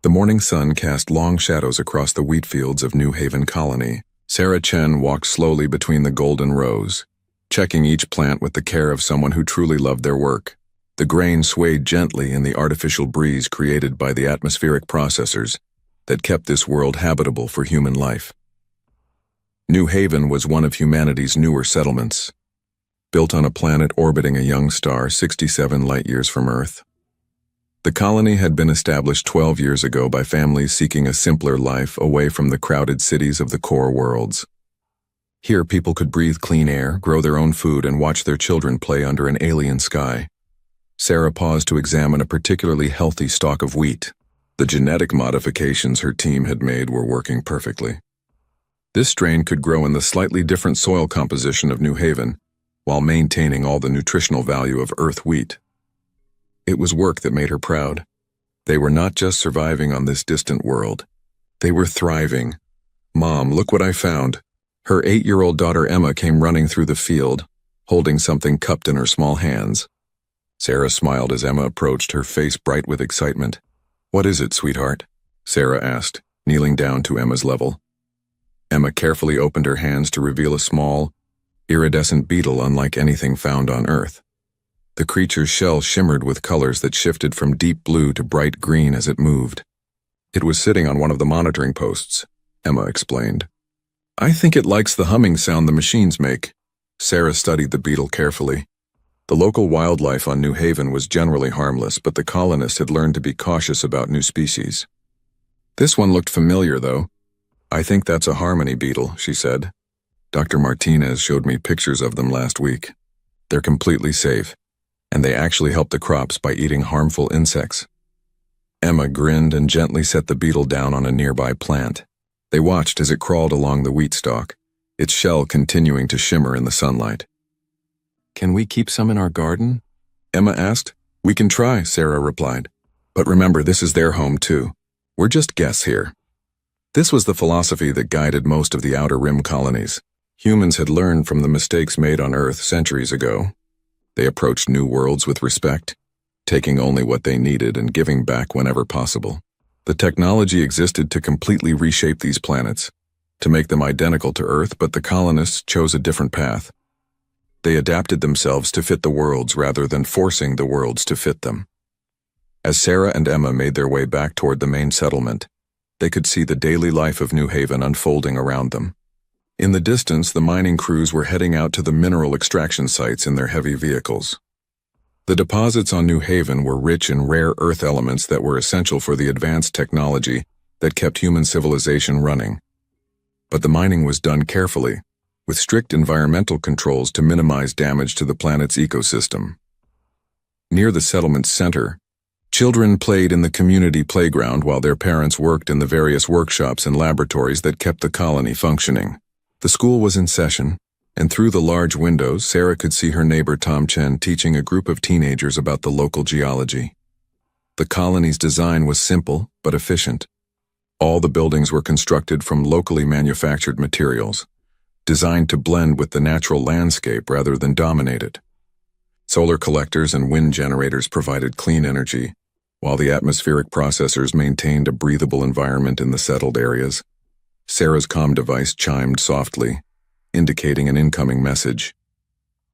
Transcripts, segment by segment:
The morning sun cast long shadows across the wheat fields of New Haven Colony. Sarah Chen walked slowly between the golden rows, checking each plant with the care of someone who truly loved their work. The grain swayed gently in the artificial breeze created by the atmospheric processors that kept this world habitable for human life. New Haven was one of humanity's newer settlements, built on a planet orbiting a young star 67 light-years from Earth. The colony had been established 12 years ago by families seeking a simpler life away from the crowded cities of the core worlds. Here people could breathe clean air, grow their own food, and watch their children play under an alien sky. Sarah paused to examine a particularly healthy stalk of wheat. The genetic modifications her team had made were working perfectly. This strain could grow in the slightly different soil composition of New Haven, while maintaining all the nutritional value of Earth wheat. It was work that made her proud. They were not just surviving on this distant world. They were thriving. "Mom, look what I found." Her 8-year-old daughter Emma came running through the field, holding something cupped in her small hands. Sarah smiled as Emma approached, her face bright with excitement. "What is it, sweetheart?" Sarah asked, kneeling down to Emma's level. Emma carefully opened her hands to reveal a small, iridescent beetle unlike anything found on Earth. The creature's shell shimmered with colors that shifted from deep blue to bright green as it moved. "It was sitting on one of the monitoring posts," Emma explained. "I think it likes the humming sound the machines make." Sarah studied the beetle carefully. The local wildlife on New Haven was generally harmless, but the colonists had learned to be cautious about new species. This one looked familiar, though. "I think that's a harmony beetle," she said. "Dr. Martinez showed me pictures of them last week. They're completely safe, and they actually help the crops by eating harmful insects." Emma grinned and gently set the beetle down on a nearby plant. They watched as it crawled along the wheat stalk, its shell continuing to shimmer in the sunlight. "Can we keep some in our garden?" Emma asked. "We can try," Sarah replied. "But remember, this is their home too. We're just guests here." This was the philosophy that guided most of the Outer Rim colonies. Humans had learned from the mistakes made on Earth centuries ago. They approached new worlds with respect, taking only what they needed and giving back whenever possible. The technology existed to completely reshape these planets, to make them identical to Earth, but the colonists chose a different path. They adapted themselves to fit the worlds rather than forcing the worlds to fit them. As Sarah and Emma made their way back toward the main settlement, they could see the daily life of New Haven unfolding around them. In the distance, the mining crews were heading out to the mineral extraction sites in their heavy vehicles. The deposits on New Haven were rich in rare earth elements that were essential for the advanced technology that kept human civilization running. But the mining was done carefully, with strict environmental controls to minimize damage to the planet's ecosystem. Near the settlement's center, children played in the community playground while their parents worked in the various workshops and laboratories that kept the colony functioning. The school was in session, and through the large windows, Sarah could see her neighbor Tom Chen teaching a group of teenagers about the local geology. The colony's design was simple but efficient. All the buildings were constructed from locally manufactured materials, designed to blend with the natural landscape rather than dominate it. Solar collectors and wind generators provided clean energy, while the atmospheric processors maintained a breathable environment in the settled areas. Sarah's comm device chimed softly, indicating an incoming message.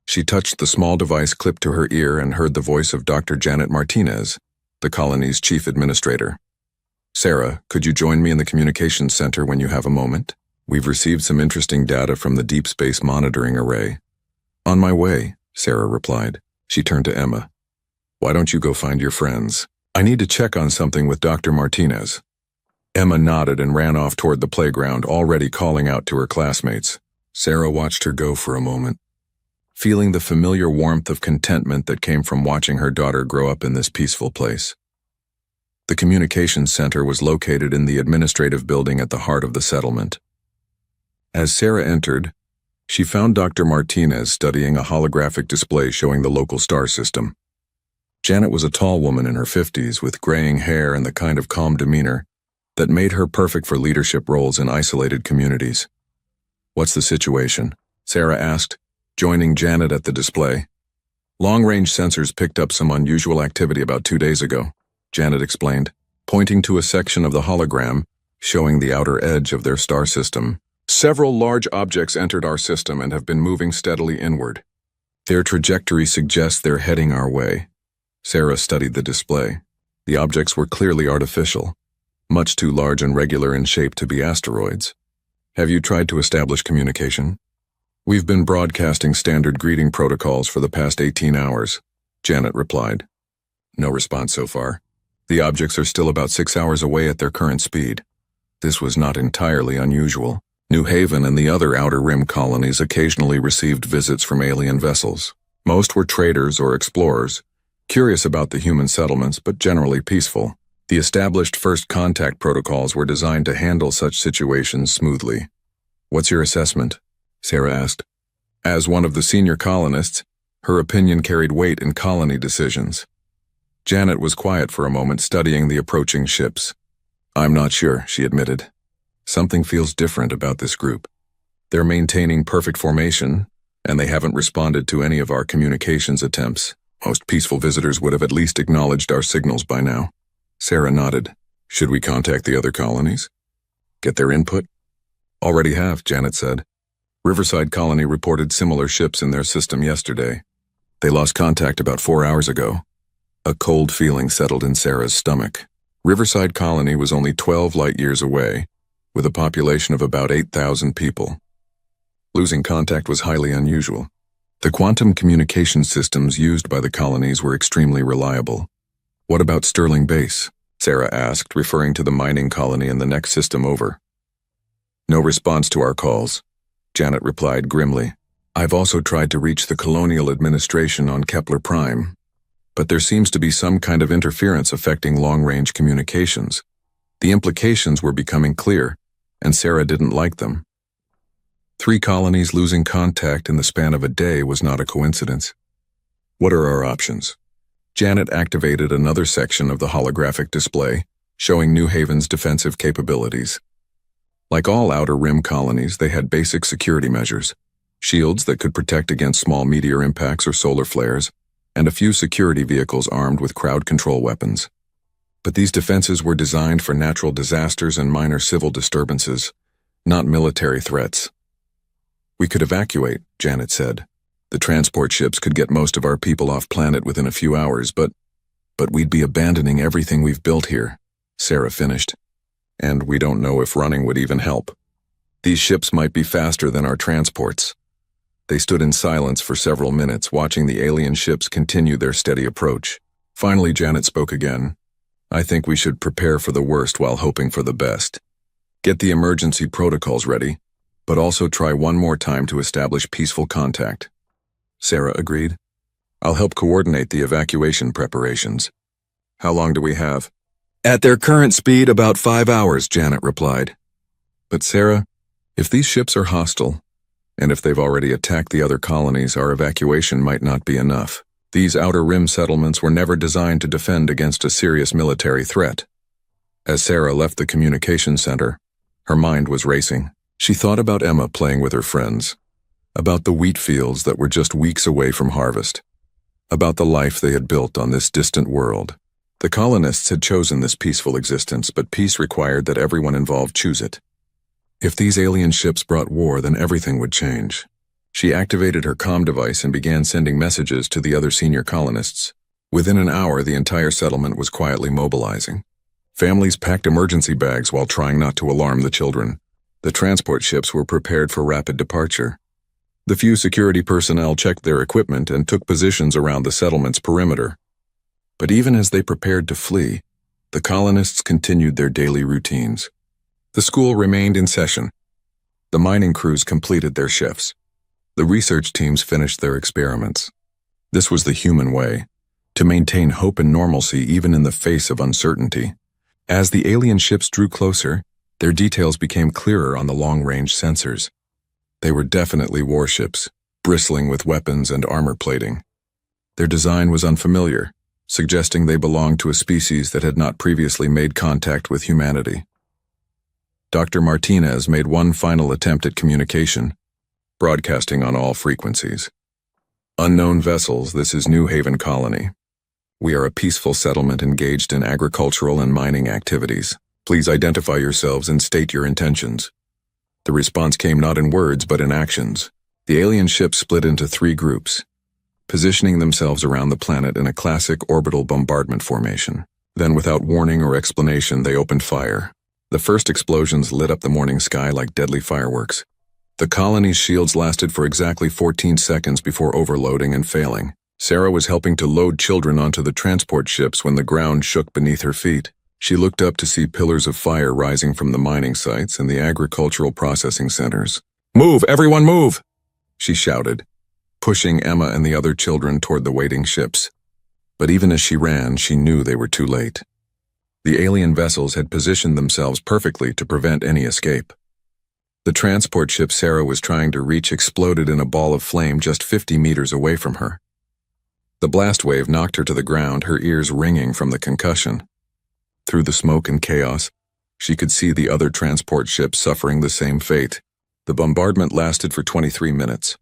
She touched the small device clipped to her ear and heard the voice of Dr. Janet Martinez, the colony's chief administrator. "Sarah, could you join me in the communications center when you have a moment? We've received some interesting data from the Deep Space Monitoring Array." "On my way," Sarah replied. She turned to Emma. "Why don't you go find your friends? I need to check on something with Dr. Martinez." Emma nodded and ran off toward the playground, already calling out to her classmates. Sarah watched her go for a moment, feeling the familiar warmth of contentment that came from watching her daughter grow up in this peaceful place. The communications center was located in the administrative building at the heart of the settlement. As Sarah entered, she found Dr. Martinez studying a holographic display showing the local star system. Janet was a tall woman in her 50s with graying hair and the kind of calm demeanor that made her perfect for leadership roles in isolated communities. "What's the situation?" Sarah asked, joining Janet at the display. "Long-range sensors picked up some unusual activity about 2 days ago," Janet explained. pointing to a section of the hologram showing the outer edge of their star system. Several large objects entered our system and have been moving steadily inward. Their trajectory suggests they're heading our way. Sarah studied the display. The objects were clearly artificial, much too large and regular in shape to be asteroids. Have you tried to establish communication? We've been broadcasting standard greeting protocols for the past 18 hours, Janet replied. No response so far. The objects are still about 6 hours away at their current speed. This was not entirely unusual. New Haven and the other Outer Rim colonies occasionally received visits from alien vessels. Most were traders or explorers, curious about the human settlements but generally peaceful. The established first contact protocols were designed to handle such situations smoothly. What's your assessment? Sarah asked. As one of the senior colonists, her opinion carried weight in colony decisions. Janet was quiet for a moment, studying the approaching ships. I'm not sure, she admitted. Something feels different about this group. They're maintaining perfect formation, and they haven't responded to any of our communications attempts. Most peaceful visitors would have at least acknowledged our signals by now. Sarah nodded. Should we contact the other colonies? Get their input? Already have, Janet said. Riverside Colony reported similar ships in their system yesterday. They lost contact about 4 hours ago. A cold feeling settled in Sarah's stomach. Riverside Colony was only 12 light-years away, with a population of about 8,000 people. Losing contact was highly unusual. The quantum communication systems used by the colonies were extremely reliable. What about Sterling Base? Sarah asked, referring to the mining colony in the next system over. No response to our calls, Janet replied grimly. I've also tried to reach the Colonial Administration on Kepler Prime, but there seems to be some kind of interference affecting long-range communications. The implications were becoming clear, and Sarah didn't like them. 3 colonies losing contact in the span of a day was not a coincidence. What are our options? Janet activated another section of the holographic display, showing New Haven's defensive capabilities. Like all Outer Rim colonies, they had basic security measures, shields that could protect against small meteor impacts or solar flares, and a few security vehicles armed with crowd control weapons. But these defenses were designed for natural disasters and minor civil disturbances, not military threats. We could evacuate, Janet said. The transport ships could get most of our people off planet within a few hours, but we'd be abandoning everything we've built here, Sarah finished. And we don't know if running would even help. These ships might be faster than our transports. They stood in silence for several minutes, watching the alien ships continue their steady approach. Finally, Janet spoke again. I think we should prepare for the worst while hoping for the best. Get the emergency protocols ready, but also try one more time to establish peaceful contact. Sarah agreed. I'll help coordinate the evacuation preparations. How long do we have? At their current speed, about 5 hours, Janet replied. But Sarah, if these ships are hostile, and if they've already attacked the other colonies, our evacuation might not be enough. These Outer Rim settlements were never designed to defend against a serious military threat. As Sarah left the communication center, her mind was racing. She thought about Emma playing with her friends, about the wheat fields that were just weeks away from harvest, about the life they had built on this distant world. The colonists had chosen this peaceful existence, but peace required that everyone involved choose it. If these alien ships brought war, then everything would change. She activated her comm device and began sending messages to the other senior colonists. Within an hour, the entire settlement was quietly mobilizing. Families packed emergency bags while trying not to alarm the children. The transport ships were prepared for rapid departure. The few security personnel checked their equipment and took positions around the settlement's perimeter. But even as they prepared to flee, the colonists continued their daily routines. The school remained in session. The mining crews completed their shifts. The research teams finished their experiments. This was the human way, to maintain hope and normalcy even in the face of uncertainty. As the alien ships drew closer, their details became clearer on the long-range sensors. They were definitely warships, bristling with weapons and armor plating. Their design was unfamiliar, suggesting they belonged to a species that had not previously made contact with humanity. Dr. Martinez made one final attempt at communication, broadcasting on all frequencies. Unknown vessels, this is New Haven Colony. We are a peaceful settlement engaged in agricultural and mining activities. Please identify yourselves and state your intentions." The response came not in words but in actions. The alien ship split into 3 groups, positioning themselves around the planet in a classic orbital bombardment formation. Then, without warning or explanation, they opened fire. The first explosions lit up the morning sky like deadly fireworks. The colony's shields lasted for exactly 14 seconds before overloading and failing. Sarah was helping to load children onto the transport ships when the ground shook beneath her feet. She looked up to see pillars of fire rising from the mining sites and the agricultural processing centers. "Move, everyone move!" she shouted, pushing Emma and the other children toward the waiting ships. But even as she ran, she knew they were too late. The alien vessels had positioned themselves perfectly to prevent any escape. The transport ship Sarah was trying to reach exploded in a ball of flame just 50 meters away from her. The blast wave knocked her to the ground, her ears ringing from the concussion. Through the smoke and chaos, she could see the other transport ships suffering the same fate. The bombardment lasted for 23 minutes.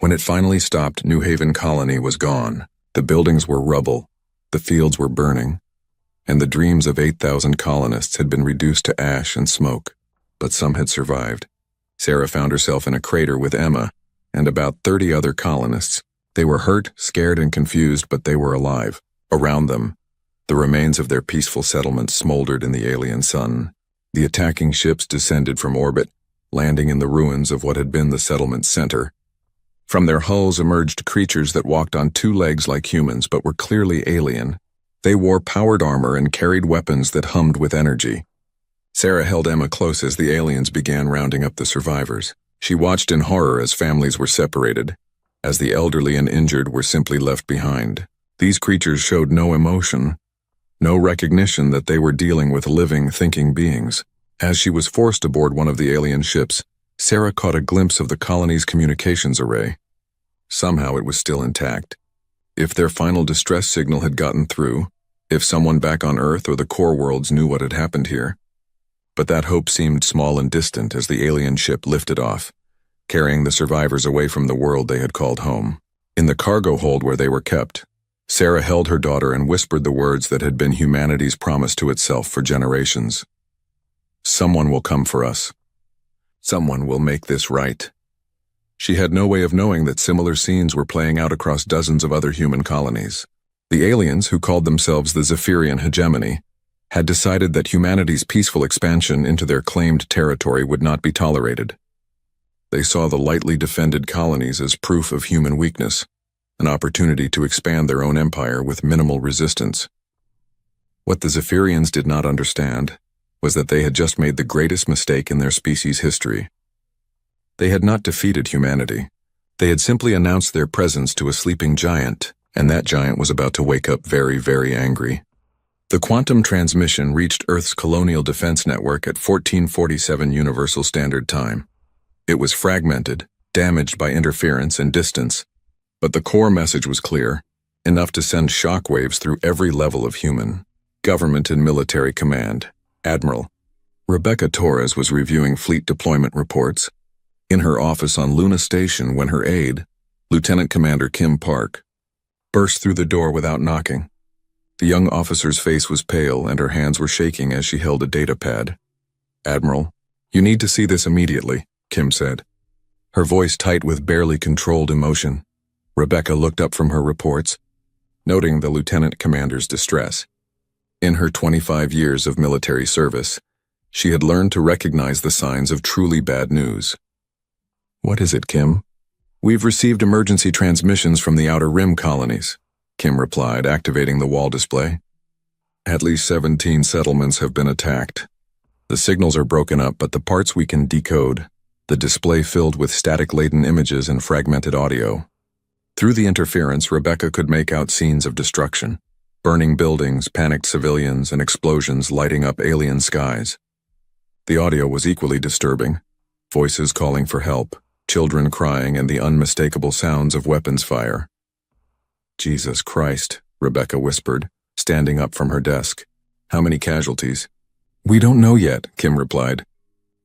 When it finally stopped, New Haven Colony was gone. The buildings were rubble, the fields were burning, and the dreams of 8,000 colonists had been reduced to ash and smoke. But some had survived. Sarah found herself in a crater with Emma and about 30 other colonists. They were hurt, scared, and confused, but they were alive. Around them, the remains of their peaceful settlement smoldered in the alien sun. The attacking ships descended from orbit, landing in the ruins of what had been the settlement's center. From their hulls emerged creatures that walked on 2 legs like humans but were clearly alien. They wore powered armor and carried weapons that hummed with energy. Sarah held Emma close as the aliens began rounding up the survivors. She watched in horror as families were separated, as the elderly and injured were simply left behind. These creatures showed no emotion, no recognition that they were dealing with living, thinking beings. As she was forced aboard one of the alien ships, Sarah caught a glimpse of the colony's communications array. Somehow it was still intact. If their final distress signal had gotten through, if someone back on Earth or the core worlds knew what had happened here. But that hope seemed small and distant as the alien ship lifted off, carrying the survivors away from the world they had called home. In the cargo hold where they were kept, Sarah held her daughter and whispered the words that had been humanity's promise to itself for generations. "Someone will come for us. Someone will make this right." She had no way of knowing that similar scenes were playing out across dozens of other human colonies. The aliens, who called themselves the Zephyrian hegemony, had decided that humanity's peaceful expansion into their claimed territory would not be tolerated. They saw the lightly defended colonies as proof of human weakness, an opportunity to expand their own empire with minimal resistance. What the Zephyrians did not understand was that they had just made the greatest mistake in their species' history. They had not defeated humanity. They had simply announced their presence to a sleeping giant, and that giant was about to wake up very, very angry. The quantum transmission reached Earth's colonial defense network at 1447 Universal Standard Time. It was fragmented, damaged by interference and distance, but the core message was clear, enough to send shockwaves through every level of human, government and military command. Admiral Rebecca Torres was reviewing fleet deployment reports in her office on Luna Station when her aide, Lieutenant Commander Kim Park, burst through the door without knocking. The young officer's face was pale and her hands were shaking as she held a data pad. "Admiral, you need to see this immediately," Kim said, her voice tight with barely controlled emotion. Rebecca looked up from her reports, noting the lieutenant commander's distress. In her 25 years of military service, she had learned to recognize the signs of truly bad news. "What is it, Kim?" "We've received emergency transmissions from the Outer Rim colonies," Kim replied, activating the wall display. "At least 17 settlements have been attacked. The signals are broken up, but the parts we can decode. The display filled with static-laden images and fragmented audio. Through the interference, Rebecca could make out scenes of destruction. Burning buildings, panicked civilians, and explosions lighting up alien skies. The audio was equally disturbing. Voices calling for help, children crying, and the unmistakable sounds of weapons fire. "Jesus Christ," Rebecca whispered, standing up from her desk. "How many casualties?" "We don't know yet," Kim replied.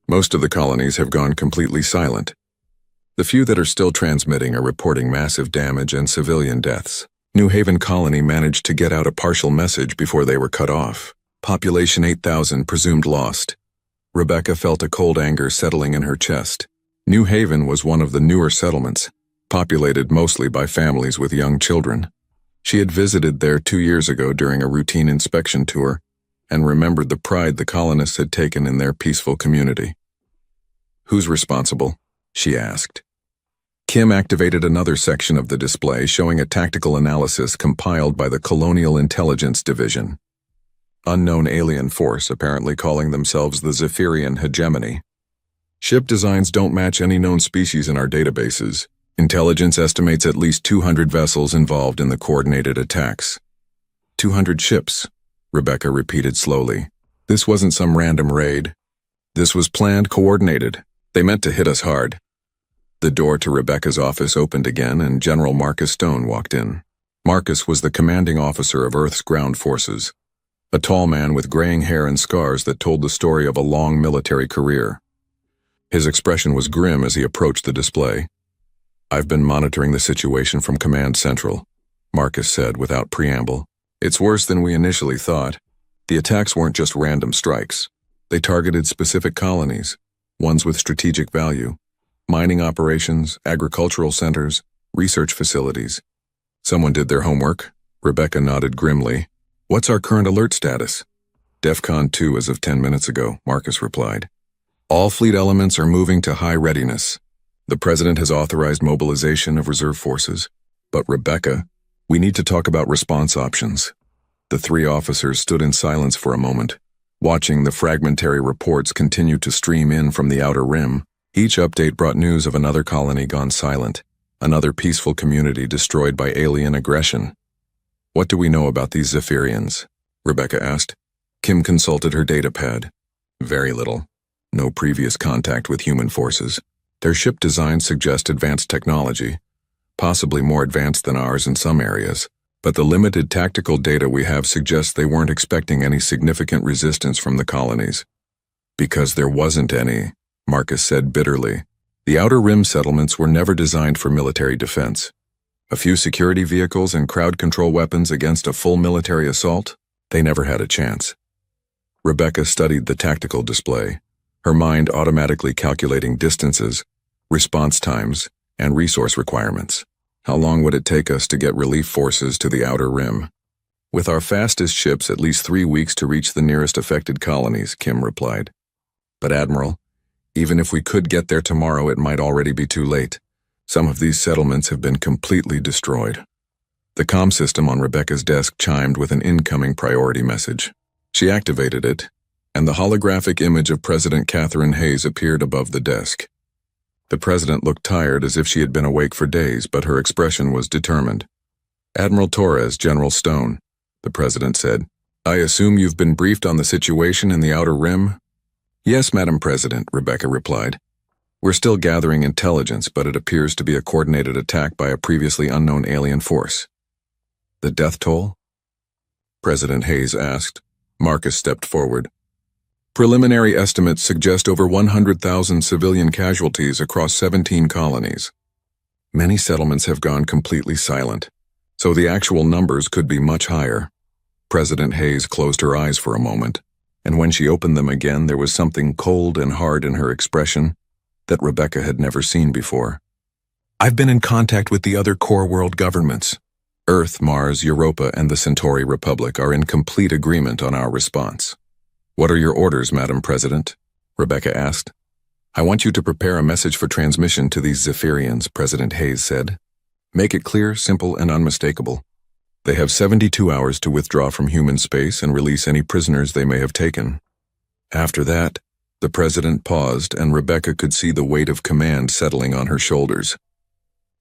"Most of the colonies have gone completely silent. The few that are still transmitting are reporting massive damage and civilian deaths. New Haven Colony managed to get out a partial message before they were cut off. Population 8,000 presumed lost. Rebecca felt a cold anger settling in her chest. New Haven was one of the newer settlements, populated mostly by families with young children. She had visited there 2 years ago during a routine inspection tour and remembered the pride the colonists had taken in their peaceful community. "Who's responsible?" she asked. Kim activated another section of the display showing a tactical analysis compiled by the Colonial Intelligence Division. Unknown alien force, apparently calling themselves the Zephyrian Hegemony. Ship designs don't match any known species in our databases. Intelligence estimates at least 200 vessels involved in the coordinated attacks. 200 ships, Rebecca repeated slowly. This wasn't some random raid. This was planned, coordinated. They meant to hit us hard. The door to Rebecca's office opened again and General Marcus Stone walked in. Marcus was the commanding officer of Earth's ground forces, a tall man with graying hair and scars that told the story of a long military career. His expression was grim as he approached the display. "I've been monitoring the situation from Command Central," Marcus said without preamble. "It's worse than we initially thought. The attacks weren't just random strikes. They targeted specific colonies, ones with strategic value. Mining operations, agricultural centers, research facilities. Someone did their homework." Rebecca nodded grimly. "What's our current alert status?" "DEFCON 2 as of 10 minutes ago," Marcus replied. "All fleet elements are moving to high readiness. The President has authorized mobilization of reserve forces. But Rebecca, we need to talk about response options." The three officers stood in silence for a moment, watching the fragmentary reports continue to stream in from the outer rim. Each update brought news of another colony gone silent, another peaceful community destroyed by alien aggression. "What do we know about these Zephyrians?" Rebecca asked. Kim consulted her datapad. "Very little. No previous contact with human forces. Their ship designs suggest advanced technology, possibly more advanced than ours in some areas, but the limited tactical data we have suggests they weren't expecting any significant resistance from the colonies." "Because there wasn't any," Marcus said bitterly. "The Outer Rim settlements were never designed for military defense. A few security vehicles and crowd control weapons against a full military assault? They never had a chance." Rebecca studied the tactical display, her mind automatically calculating distances, response times, and resource requirements. "How long would it take us to get relief forces to the Outer Rim?" "With our fastest ships, at least 3 weeks to reach the nearest affected colonies," Kim replied. "But Admiral, even if we could get there tomorrow, it might already be too late. Some of these settlements have been completely destroyed." The comm system on Rebecca's desk chimed with an incoming priority message. She activated it, and the holographic image of President Catherine Hayes appeared above the desk. The president looked tired, as if she had been awake for days, but her expression was determined. "Admiral Torres, General Stone," the president said. "I assume you've been briefed on the situation in the Outer Rim?" "Yes, Madam President," Rebecca replied. "We're still gathering intelligence, but it appears to be a coordinated attack by a previously unknown alien force." "The death toll?" President Hayes asked. Marcus stepped forward. "Preliminary estimates suggest over 100,000 civilian casualties across 17 colonies. Many settlements have gone completely silent, so the actual numbers could be much higher." President Hayes closed her eyes for a moment, and when she opened them again, there was something cold and hard in her expression that Rebecca had never seen before. "I've been in contact with the other core world governments. Earth, Mars, Europa, and the Centauri Republic are in complete agreement on our response." "What are your orders, Madam President?" Rebecca asked. "I want you to prepare a message for transmission to these Zephyrians," President Hayes said. "Make it clear, simple, and unmistakable. They have 72 hours to withdraw from human space and release any prisoners they may have taken." After that, the president paused, and Rebecca could see the weight of command settling on her shoulders.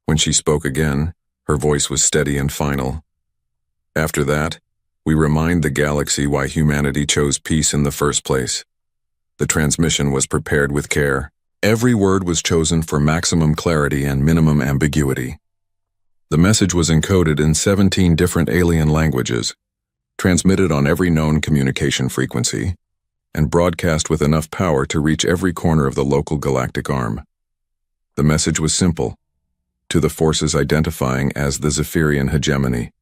When she spoke again, her voice was steady and final. "After that, we remind the galaxy why humanity chose peace in the first place." The transmission was prepared with care. Every word was chosen for maximum clarity and minimum ambiguity. The message was encoded in 17 different alien languages, transmitted on every known communication frequency, and broadcast with enough power to reach every corner of the local galactic arm. The message was simple: to the forces identifying as the Zephyrian Hegemony,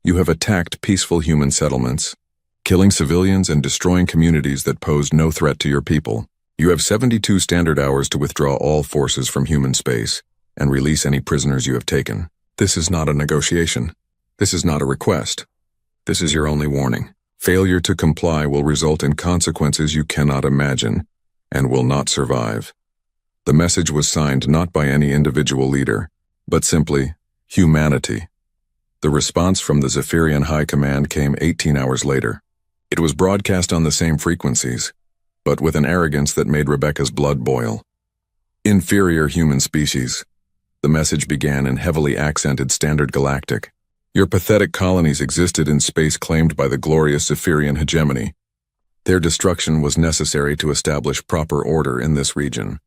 You have attacked peaceful human settlements, killing civilians and destroying communities that posed no threat to your people. You have 72 standard hours to withdraw all forces from human space and release any prisoners you have taken. This is not a negotiation. This is not a request. This is your only warning. Failure to comply will result in consequences you cannot imagine and will not survive. The message was signed not by any individual leader, but simply humanity. The response from the Zephyrian High Command came 18 hours later. It was broadcast on the same frequencies, but with an arrogance that made Rebecca's blood boil. Inferior human species. The message began in heavily accented Standard Galactic. Your pathetic colonies existed in space claimed by the glorious Zephyrian hegemony. Their destruction was necessary to establish proper order in this region.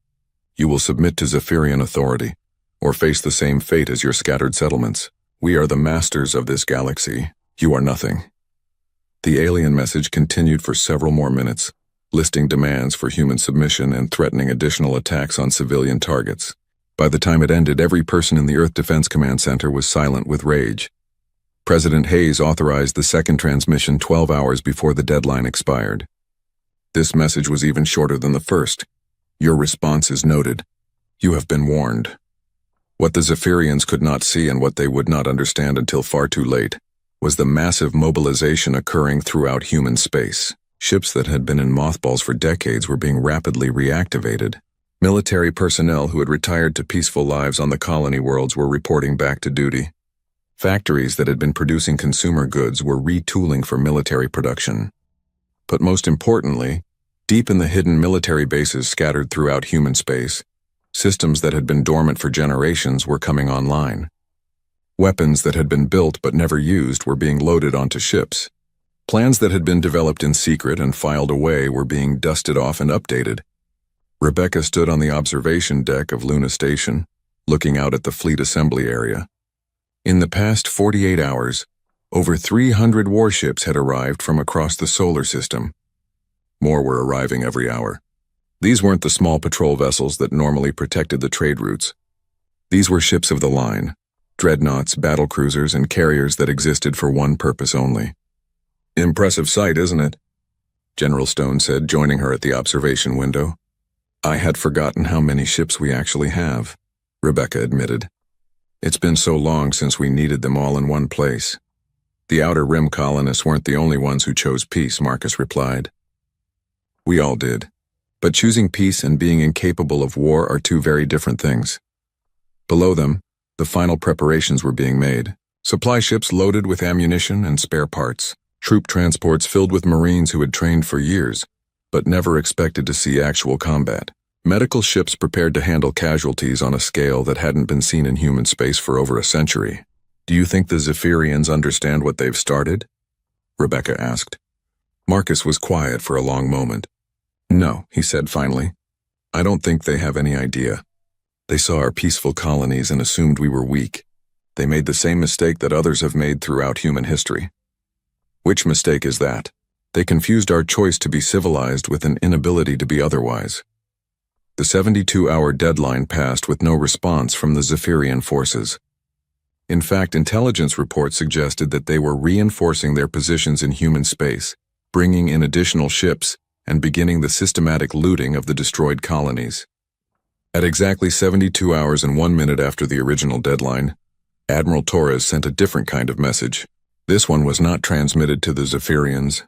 You will submit to Zephyrian authority, or face the same fate as your scattered settlements. We are the masters of this galaxy. You are nothing. The alien message continued for several more minutes, listing demands for human submission and threatening additional attacks on civilian targets. By the time it ended, every person in the Earth Defense Command Center was silent with rage. President Hayes authorized the second transmission 12 hours before the deadline expired. This message was even shorter than the first. Your response is noted. You have been warned. What the Zephyrians could not see and what they would not understand until far too late was the massive mobilization occurring throughout human space. Ships that had been in mothballs for decades were being rapidly reactivated. Military personnel who had retired to peaceful lives on the colony worlds were reporting back to duty. Factories that had been producing consumer goods were retooling for military production. But most importantly, deep in the hidden military bases scattered throughout human space, systems that had been dormant for generations were coming online. Weapons that had been built but never used were being loaded onto ships. Plans that had been developed in secret and filed away were being dusted off and updated. Rebecca stood on the observation deck of Luna Station, looking out at the fleet assembly area. In the past 48 hours, over 300 warships had arrived from across the solar system. More were arriving every hour. These weren't the small patrol vessels that normally protected the trade routes. These were ships of the line, dreadnoughts, battlecruisers, and carriers that existed for one purpose only. Impressive sight, isn't it? General Stone said, joining her at the observation window. I had forgotten how many ships we actually have, Rebecca admitted. It's been so long since we needed them all in one place. The Outer Rim colonists weren't the only ones who chose peace, Marcus replied. We all did. But choosing peace and being incapable of war are two very different things. Below them, the final preparations were being made. Supply ships loaded with ammunition and spare parts. Troop transports filled with Marines who had trained for years, but never expected to see actual combat. Medical ships prepared to handle casualties on a scale that hadn't been seen in human space for over a century. Do you think the Zephyrians understand what they've started? Rebecca asked. Marcus was quiet for a long moment. No, he said finally. I don't think they have any idea. They saw our peaceful colonies and assumed we were weak. They made the same mistake that others have made throughout human history. Which mistake is that? They confused our choice to be civilized with an inability to be otherwise. The 72-hour deadline passed with no response from the Zephyrian forces. In fact, intelligence reports suggested that they were reinforcing their positions in human space, bringing in additional ships, and beginning the systematic looting of the destroyed colonies. At exactly 72 hours and 1 minute after the original deadline, Admiral Torres sent a different kind of message. This one was not transmitted to the Zephyrians.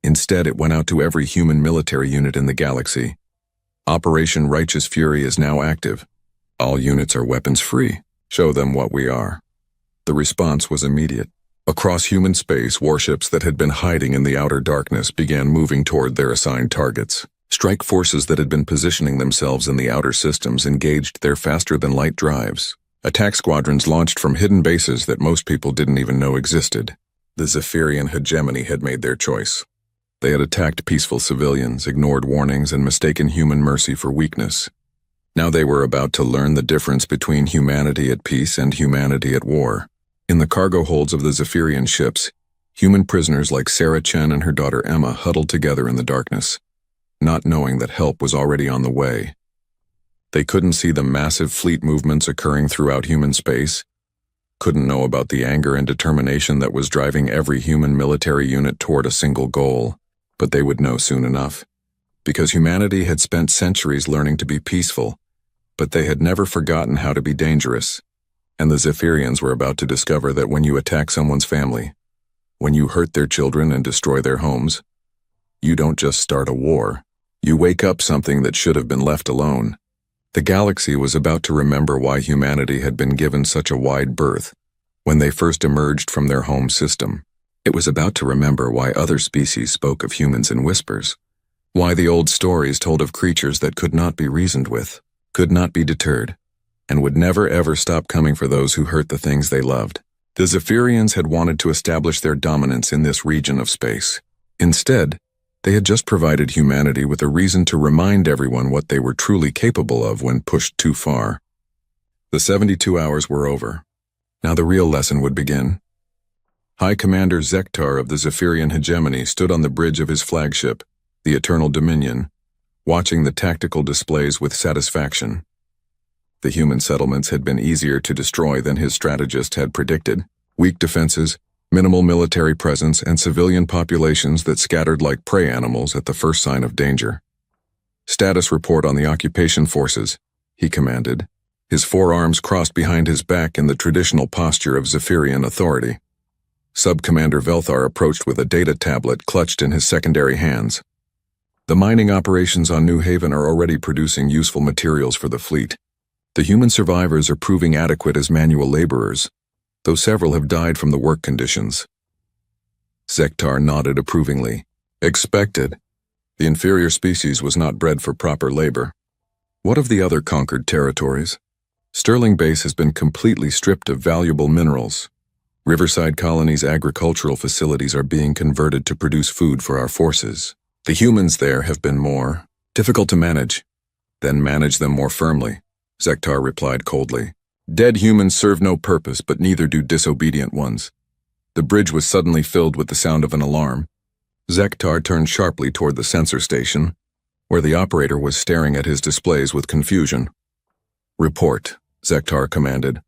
Instead, it went out to every human military unit in the galaxy. Operation Righteous Fury is now active. All units are weapons-free. Show them what we are. The response was immediate. Across human space, warships that had been hiding in the outer darkness began moving toward their assigned targets. Strike forces that had been positioning themselves in the outer systems engaged their faster-than-light drives. Attack squadrons launched from hidden bases that most people didn't even know existed. The Zephyrian hegemony had made their choice. They had attacked peaceful civilians, ignored warnings, and mistaken human mercy for weakness. Now they were about to learn the difference between humanity at peace and humanity at war. In the cargo holds of the Zephyrian ships, human prisoners like Sarah Chen and her daughter Emma huddled together in the darkness, not knowing that help was already on the way. They couldn't see the massive fleet movements occurring throughout human space, couldn't know about the anger and determination that was driving every human military unit toward a single goal, but they would know soon enough. Because humanity had spent centuries learning to be peaceful, but they had never forgotten how to be dangerous. And the Zephyrians were about to discover that when you attack someone's family, when you hurt their children and destroy their homes, you don't just start a war. You wake up something that should have been left alone. The galaxy was about to remember why humanity had been given such a wide berth when they first emerged from their home system. It was about to remember why other species spoke of humans in whispers, why the old stories told of creatures that could not be reasoned with, could not be deterred, and would never ever stop coming for those who hurt the things they loved. The Zephyrians had wanted to establish their dominance in this region of space. Instead, they had just provided humanity with a reason to remind everyone what they were truly capable of when pushed too far. The 72 hours were over. Now the real lesson would begin. High Commander Zektar of the Zephyrian hegemony stood on the bridge of his flagship, the Eternal Dominion, watching the tactical displays with satisfaction. The human settlements had been easier to destroy than his strategist had predicted. Weak defenses, minimal military presence, and civilian populations that scattered like prey animals at the first sign of danger. "Status report on the occupation forces," he commanded, his forearms crossed behind his back in the traditional posture of Zephyrian authority. Sub-Commander Velthar approached with a data tablet clutched in his secondary hands. "The mining operations on New Haven are already producing useful materials for the fleet. The human survivors are proving adequate as manual laborers, though several have died from the work conditions." Zektar nodded approvingly. Expected. The inferior species was not bred for proper labor. What of the other conquered territories? Sterling Base has been completely stripped of valuable minerals. Riverside Colony's agricultural facilities are being converted to produce food for our forces. The humans there have been more difficult to manage. Then manage them more firmly, Zektar replied coldly. Dead humans serve no purpose, but neither do disobedient ones. The bridge was suddenly filled with the sound of an alarm. Zektar turned sharply toward the sensor station, where the operator was staring at his displays with confusion. Report, Zektar commanded.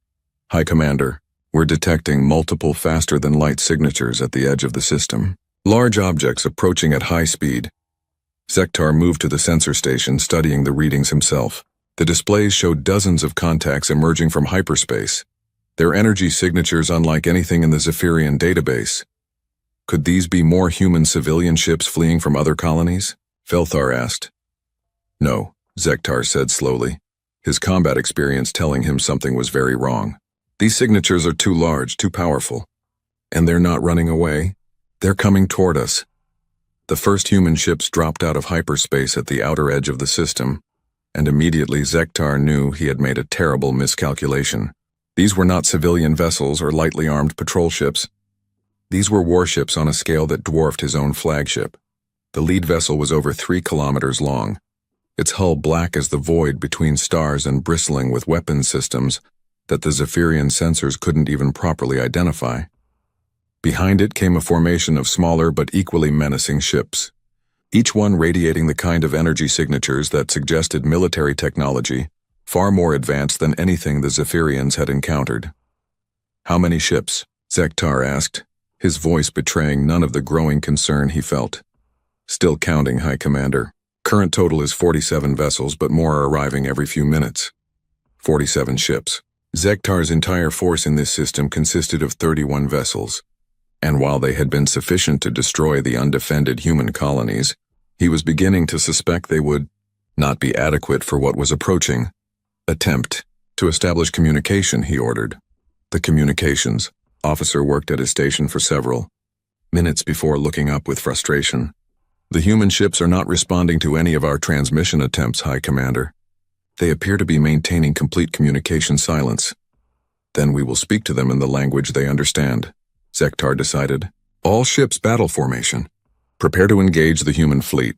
High Commander, we're detecting multiple faster-than-light signatures at the edge of the system. Large objects approaching at high speed. Zektar moved to the sensor station, studying the readings himself. The displays showed dozens of contacts emerging from hyperspace, their energy signatures unlike anything in the Zephyrian database. Could these be more human civilian ships fleeing from other colonies? Velthar asked. No, Zektar said slowly, his combat experience telling him something was very wrong. These signatures are too large, too powerful. And they're not running away. They're coming toward us. The first human ships dropped out of hyperspace at the outer edge of the system, and immediately Zektar knew he had made a terrible miscalculation. These were not civilian vessels or lightly armed patrol ships. These were warships on a scale that dwarfed his own flagship. The lead vessel was over 3 kilometers long, its hull black as the void between stars and bristling with weapons systems that the Zephyrian sensors couldn't even properly identify. Behind it came a formation of smaller but equally menacing ships, each one radiating the kind of energy signatures that suggested military technology far more advanced than anything the Zephyrians had encountered. How many ships? Zektar asked, his voice betraying none of the growing concern he felt. Still counting, High Commander. Current total is 47 vessels, but more are arriving every few minutes. 47 ships. Zektar's entire force in this system consisted of 31 vessels, and while they had been sufficient to destroy the undefended human colonies, he was beginning to suspect they would not be adequate for what was approaching. Attempt to establish communication, he ordered. The communications officer worked at his station for several minutes before looking up with frustration. The human ships are not responding to any of our transmission attempts, High Commander. They appear to be maintaining complete communication silence. Then we will speak to them in the language they understand, Zektar decided. All ships battle formation. Prepare to engage the human fleet.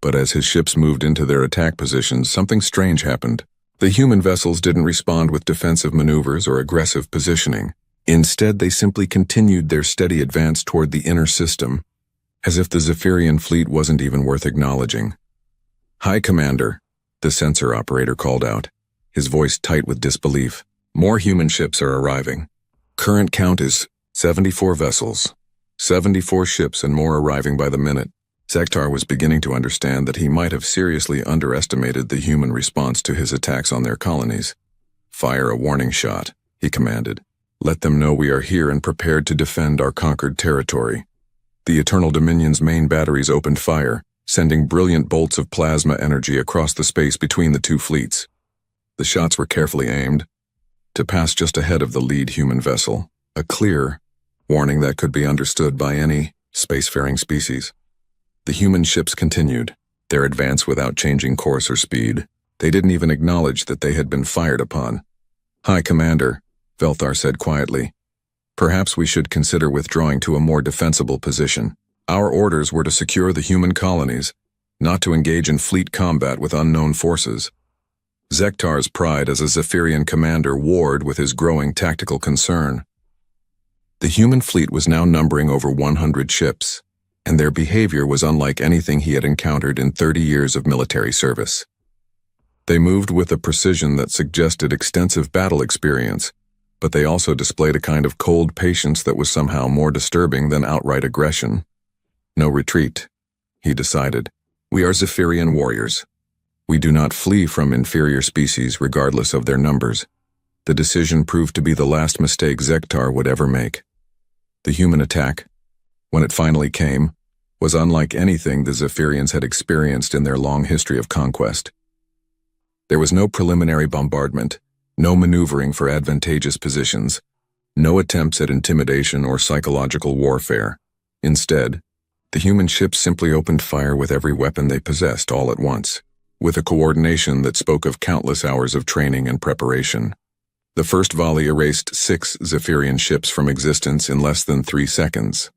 But as his ships moved into their attack positions, something strange happened. The human vessels didn't respond with defensive maneuvers or aggressive positioning. Instead, they simply continued their steady advance toward the inner system, as if the Zephyrian fleet wasn't even worth acknowledging. High Commander, the sensor operator called out, his voice tight with disbelief. More human ships are arriving. Current count is 74 vessels, 74 ships and more arriving by the minute. Zektar was beginning to understand that he might have seriously underestimated the human response to his attacks on their colonies. Fire a warning shot, he commanded. Let them know we are here and prepared to defend our conquered territory. The Eternal Dominion's main batteries opened fire, sending brilliant bolts of plasma energy across the space between the two fleets. The shots were carefully aimed, to pass just ahead of the lead human vessel, a clear warning that could be understood by any spacefaring species. The human ships continued, their advance without changing course or speed. They didn't even acknowledge that they had been fired upon. "High Commander," Velthar said quietly, "perhaps we should consider withdrawing to a more defensible position. Our orders were to secure the human colonies, not to engage in fleet combat with unknown forces." Zektar's pride as a Zephyrian commander warred with his growing tactical concern. The human fleet was now numbering over 100 ships, and their behavior was unlike anything he had encountered in 30 years of military service. They moved with a precision that suggested extensive battle experience, but they also displayed a kind of cold patience that was somehow more disturbing than outright aggression. "No retreat," he decided. "We are Zephyrian warriors. We do not flee from inferior species regardless of their numbers." The decision proved to be the last mistake Zektar would ever make. The human attack, when it finally came, was unlike anything the Zephyrians had experienced in their long history of conquest. There was no preliminary bombardment, no maneuvering for advantageous positions, no attempts at intimidation or psychological warfare. Instead, the human ships simply opened fire with every weapon they possessed all at once, with a coordination that spoke of countless hours of training and preparation. The first volley erased 6 Zephyrian ships from existence in less than 3 seconds.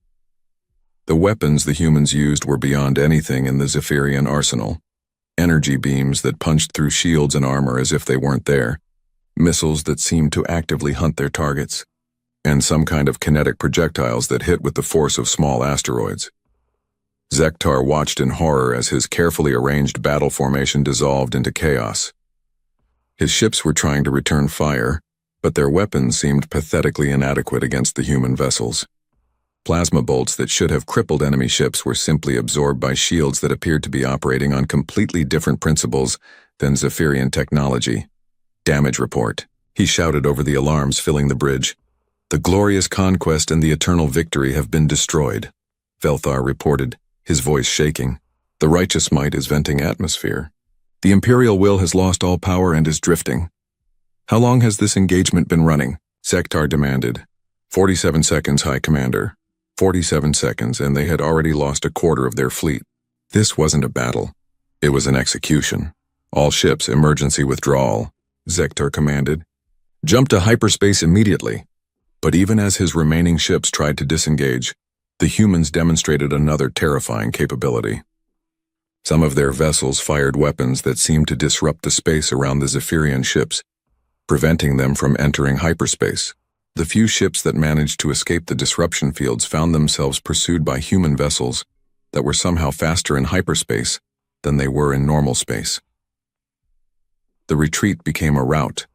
The weapons the humans used were beyond anything in the Zephyrian arsenal. Energy beams that punched through shields and armor as if they weren't there, missiles that seemed to actively hunt their targets, and some kind of kinetic projectiles that hit with the force of small asteroids. Zektar watched in horror as his carefully arranged battle formation dissolved into chaos. His ships were trying to return fire, but their weapons seemed pathetically inadequate against the human vessels. Plasma bolts that should have crippled enemy ships were simply absorbed by shields that appeared to be operating on completely different principles than Zephyrian technology. "Damage report," he shouted over the alarms filling the bridge. "The glorious conquest and the eternal victory have been destroyed," Velthar reported, his voice shaking. "The righteous might is venting atmosphere. The Imperial will has lost all power and is drifting." "How long has this engagement been running?" Zektar demanded. 47 seconds, High Commander. 47 seconds, and they had already lost a quarter of their fleet. This wasn't a battle. It was an execution. "All ships, emergency withdrawal," Zektar commanded. "Jump to hyperspace immediately." But even as his remaining ships tried to disengage, the humans demonstrated another terrifying capability. Some of their vessels fired weapons that seemed to disrupt the space around the Zephyrian ships, preventing them from entering hyperspace. The few ships that managed to escape the disruption fields found themselves pursued by human vessels that were somehow faster in hyperspace than they were in normal space. The retreat became a rout,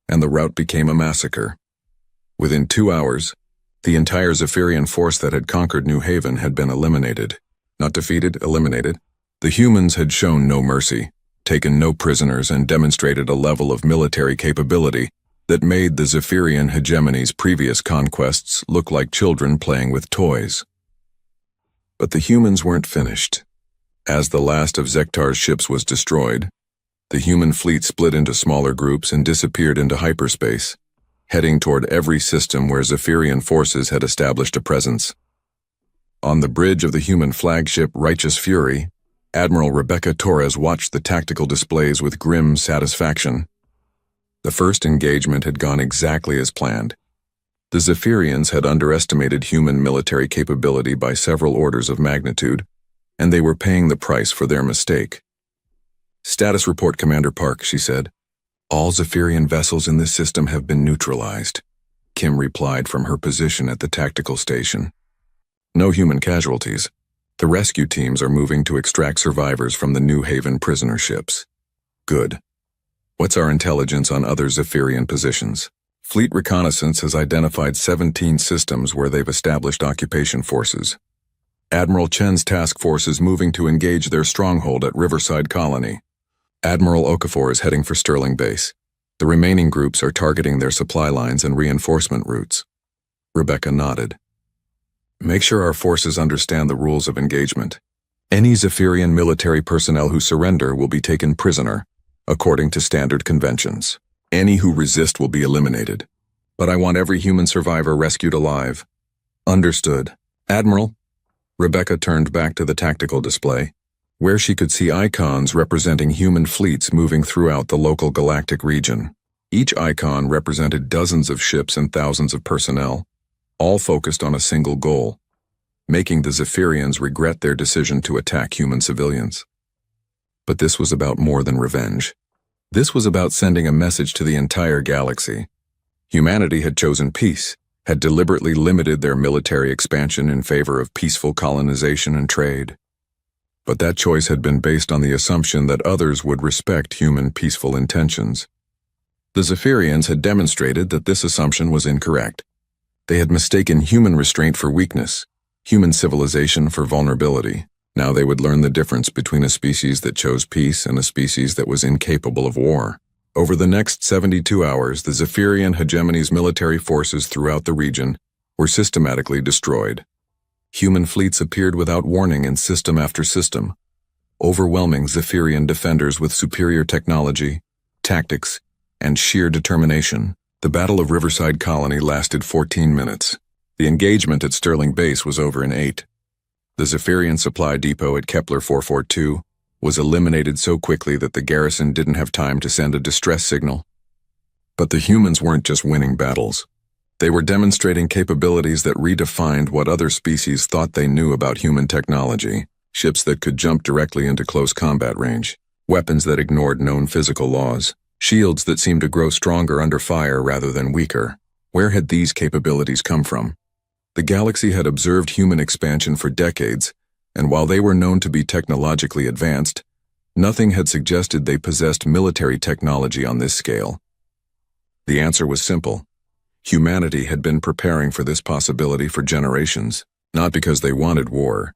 and the rout became a massacre. Within 2 hours, the entire Zephyrian force that had conquered New Haven had been eliminated. Not defeated, eliminated. The humans had shown no mercy, taken no prisoners, and demonstrated a level of military capability that made the Zephyrian hegemony's previous conquests look like children playing with toys. But the humans weren't finished. As the last of Zektar's ships was destroyed, the human fleet split into smaller groups and disappeared into hyperspace, heading toward every system where Zephyrian forces had established a presence. On the bridge of the human flagship Righteous Fury, Admiral Rebecca Torres watched the tactical displays with grim satisfaction. The first engagement had gone exactly as planned. The Zephyrians had underestimated human military capability by several orders of magnitude, and they were paying the price for their mistake. "Status report, Commander Park," she said. "All Zephyrian vessels in this system have been neutralized," Kim replied from her position at the tactical station. "No human casualties. The rescue teams are moving to extract survivors from the New Haven prisoner ships." "Good. What's our intelligence on other Zephyrian positions?" Fleet reconnaissance has identified 17 systems where they've established occupation forces. Admiral Chen's task force is moving to engage their stronghold at Riverside Colony. Admiral Okafor is heading for Sterling Base. The remaining groups are targeting their supply lines and reinforcement routes. Rebecca nodded. Make sure our forces understand the rules of engagement. Any Zephyrian military personnel who surrender will be taken prisoner, according to standard conventions. Any who resist will be eliminated. But I want every human survivor rescued alive. Understood. Admiral? Rebecca turned back to the tactical display, where she could see icons representing human fleets moving throughout the local galactic region. Each icon represented dozens of ships and thousands of personnel, all focused on a single goal, making the Zephyrians regret their decision to attack human civilians. But this was about more than revenge. This was about sending a message to the entire galaxy. Humanity had chosen peace, had deliberately limited their military expansion in favor of peaceful colonization and trade. But that choice had been based on the assumption that others would respect human peaceful intentions. The Zephyrians had demonstrated that this assumption was incorrect. They had mistaken human restraint for weakness, human civilization for vulnerability. Now they would learn the difference between a species that chose peace and a species that was incapable of war. Over the next 72 hours, the Zephyrian hegemony's military forces throughout the region were systematically destroyed. Human fleets appeared without warning in system after system, overwhelming Zephyrian defenders with superior technology, tactics, and sheer determination. The Battle of Riverside Colony lasted 14 minutes. The engagement at Sterling Base was over in 8. The Zephyrian supply depot at Kepler 442 was eliminated so quickly that the garrison didn't have time to send a distress signal. But the humans weren't just winning battles. They were demonstrating capabilities that redefined what other species thought they knew about human technology. Ships that could jump directly into close combat range, weapons that ignored known physical laws, shields that seemed to grow stronger under fire rather than weaker. Where had these capabilities come from? The galaxy had observed human expansion for decades, and while they were known to be technologically advanced, nothing had suggested they possessed military technology on this scale. The answer was simple. Humanity had been preparing for this possibility for generations, not because they wanted war,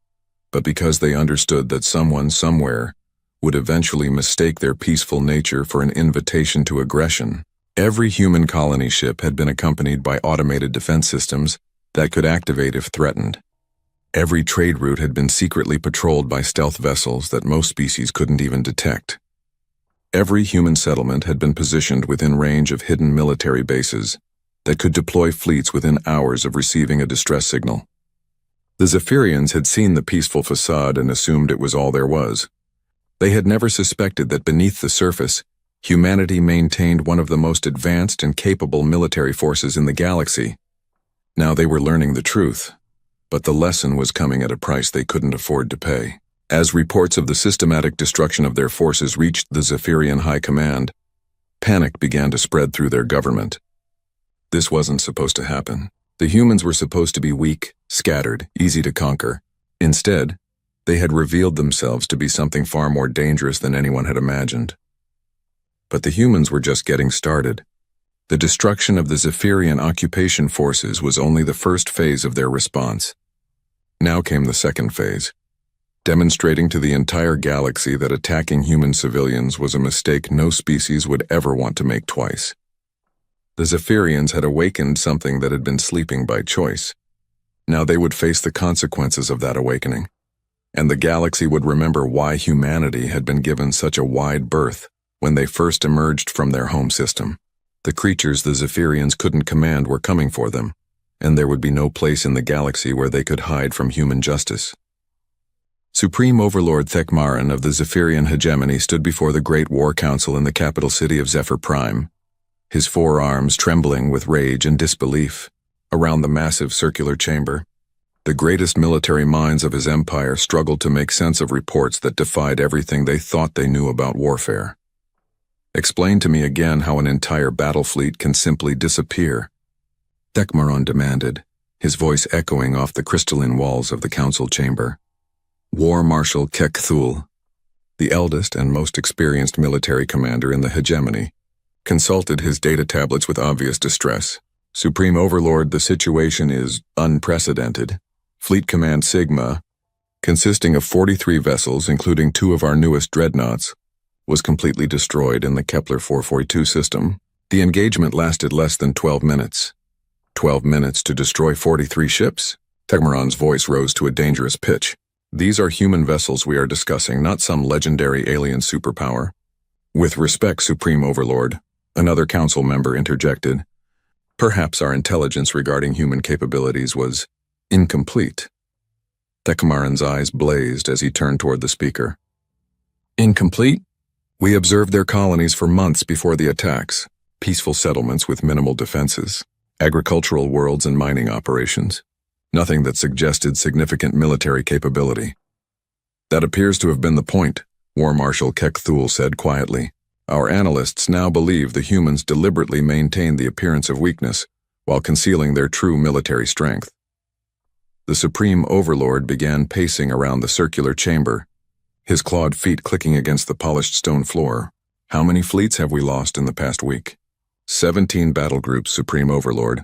but because they understood that someone somewhere would eventually mistake their peaceful nature for an invitation to aggression. Every human colony ship had been accompanied by automated defense systems that could activate if threatened. Every trade route had been secretly patrolled by stealth vessels that most species couldn't even detect. Every human settlement had been positioned within range of hidden military bases that could deploy fleets within hours of receiving a distress signal. The Zephyrians had seen the peaceful facade and assumed it was all there was. They had never suspected that beneath the surface, humanity maintained one of the most advanced and capable military forces in the galaxy. Now they were learning the truth, but the lesson was coming at a price they couldn't afford to pay. As reports of the systematic destruction of their forces reached the Zephyrian High Command, panic began to spread through their government. This wasn't supposed to happen. The humans were supposed to be weak, scattered, easy to conquer. Instead, they had revealed themselves to be something far more dangerous than anyone had imagined. But the humans were just getting started. The destruction of the Zephyrian occupation forces was only the first phase of their response. Now came the second phase, demonstrating to the entire galaxy that attacking human civilians was a mistake no species would ever want to make twice. The Zephyrians had awakened something that had been sleeping by choice. Now they would face the consequences of that awakening, and the galaxy would remember why humanity had been given such a wide berth when they first emerged from their home system. The creatures the Zephyrians couldn't command were coming for them, and there would be no place in the galaxy where they could hide from human justice. Supreme Overlord Thekmaran of the Zephyrian hegemony stood before the Great War Council in the capital city of Zephyr Prime, his forearms trembling with rage and disbelief. Around the massive circular chamber, the greatest military minds of his empire struggled to make sense of reports that defied everything they thought they knew about warfare. Explain to me again how an entire battle fleet can simply disappear, Thekmaran demanded, his voice echoing off the crystalline walls of the council chamber. War Marshal Kek Thul, the eldest and most experienced military commander in the hegemony, consulted his data tablets with obvious distress. Supreme Overlord, the situation is unprecedented. Fleet Command Sigma, consisting of 43 vessels, including 2 of our newest dreadnoughts, was completely destroyed in the Kepler 442 system. The engagement lasted less than 12 minutes. 12 minutes to destroy 43 ships? Tegmaran's voice rose to a dangerous pitch. These are human vessels we are discussing, not some legendary alien superpower. With respect, Supreme Overlord, another council member interjected. Perhaps our intelligence regarding human capabilities was incomplete. Tegmaran's eyes blazed as he turned toward the speaker. Incomplete? We observed their colonies for months before the attacks. Peaceful settlements with minimal defenses, agricultural worlds and mining operations. Nothing that suggested significant military capability. That appears to have been the point, War Marshal Kekthul said quietly. Our analysts now believe the humans deliberately maintained the appearance of weakness while concealing their true military strength. The Supreme Overlord began pacing around the circular chamber, his clawed feet clicking against the polished stone floor. How many fleets have we lost in the past week? 17 battle groups, Supreme Overlord.